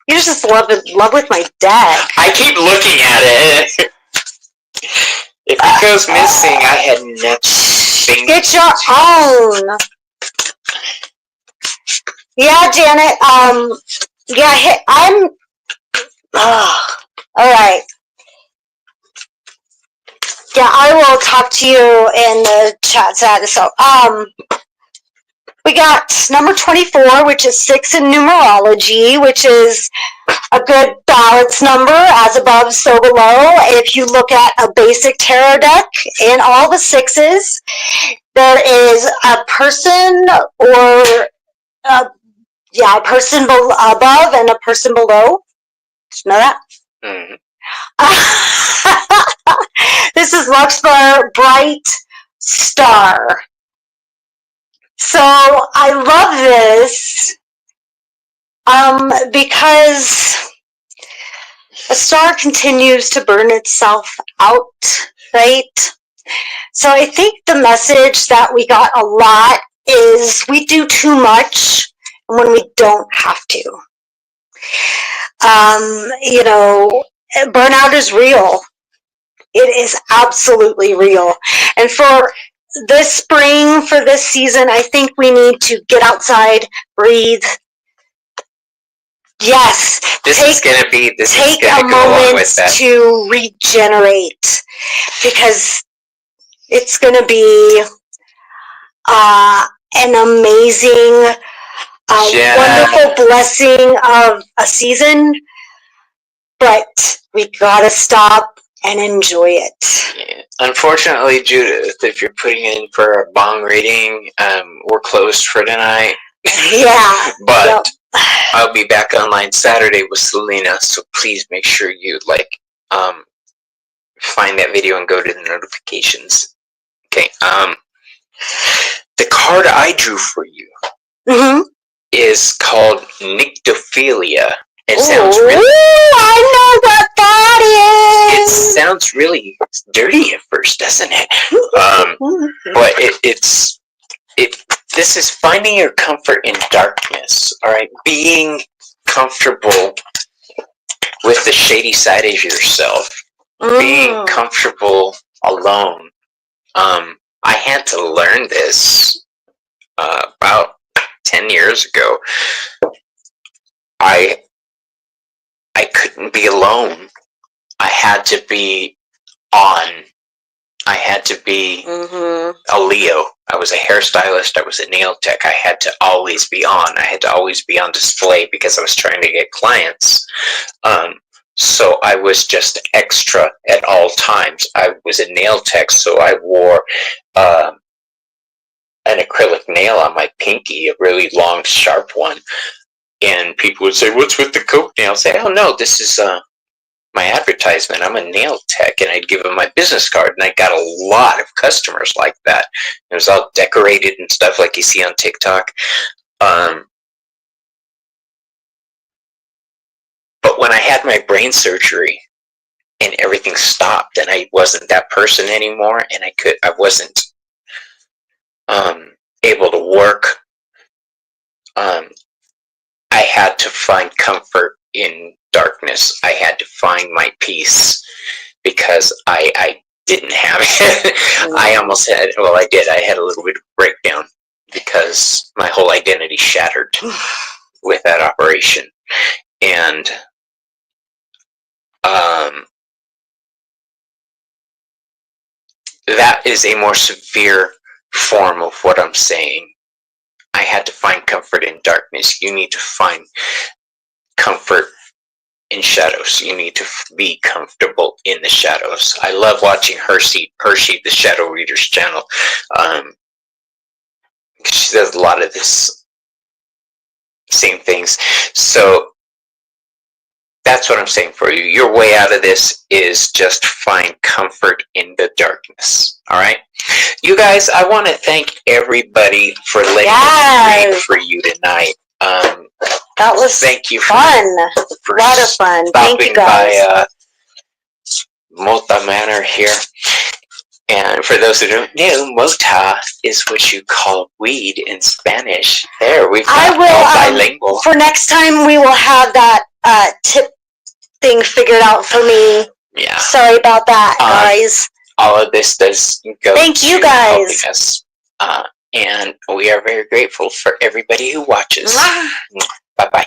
You're just love with my deck. I keep looking at it. If it goes missing, I had nothing. Get your own. Yeah, Janet. Yeah, all right. Yeah, I will talk to you in the chat. So, we got number 24, which is 6 in numerology, which is a good balance number, as above, so below. If you look at a basic tarot deck in all the sixes, there is a person or a person above and a person below. Did you know that? Mm-hmm. This is Luxbar Bright Star. So I love this because a star continues to burn itself out, right? So I think the message that we got a lot is we do too much when we don't have to. Burnout is real. It is absolutely real. And for this spring, for this season, I think we need to get outside, breathe. Yes. Take a moment to regenerate, because it's going to be an amazing, wonderful blessing of a season, but we gotta stop and enjoy it. Yeah. Unfortunately, Judith, if you're putting in for a bong reading, we're closed for tonight. Yeah. But I'll be back online Saturday with Selena, so please make sure you find that video and go to the notifications. Okay. The card I drew for you is called Nyctophilia. It sounds really. I know what that It is. sounds really dirty at first, doesn't it? But this is finding your comfort in darkness. All right, being comfortable with the shady side of yourself, being comfortable alone. I had to learn this about 10 years ago. I couldn't be alone. I had to be on. I had to be a Leo. I was a hairstylist. I was a nail tech. I had to always be on. I had to always be on display because I was trying to get clients. So I was just extra at all times. I was a nail tech, so I wore an acrylic nail on my pinky, a really long, sharp one. And people would say, "What's with the coke nail?" I'd say, "Oh no, this is my advertisement. I'm a nail tech." And I'd give them my business card, and I got a lot of customers like that. It was all decorated and stuff like you see on TikTok. But when I had my brain surgery and everything stopped, and I wasn't that person anymore, and I wasn't able to work. I had to find comfort in darkness. I had to find my peace because I didn't have it. I almost had, I did. I had a little bit of breakdown because my whole identity shattered with that operation. And that is a more severe form of what I'm saying. I had to find comfort in darkness. You need to find comfort in shadows. You need to be comfortable in the shadows. I love watching Hershey, the Shadow Reader's channel. She does a lot of this same things. So that's what I'm saying for you. Your way out of this is just find comfort in the darkness. All right? You guys, I want to thank everybody for letting me read for you tonight. That was thank you fun. A lot of fun. Thank you guys. By Mota Manor here. And for those who don't know, mota is what you call weed in Spanish. There, we've got all bilingual. For next time, we will have that tip thing figured out for me. Yeah. Sorry about that, guys. All of this does go Thank you guys. Us, and we are very grateful for everybody who watches. Bye-bye.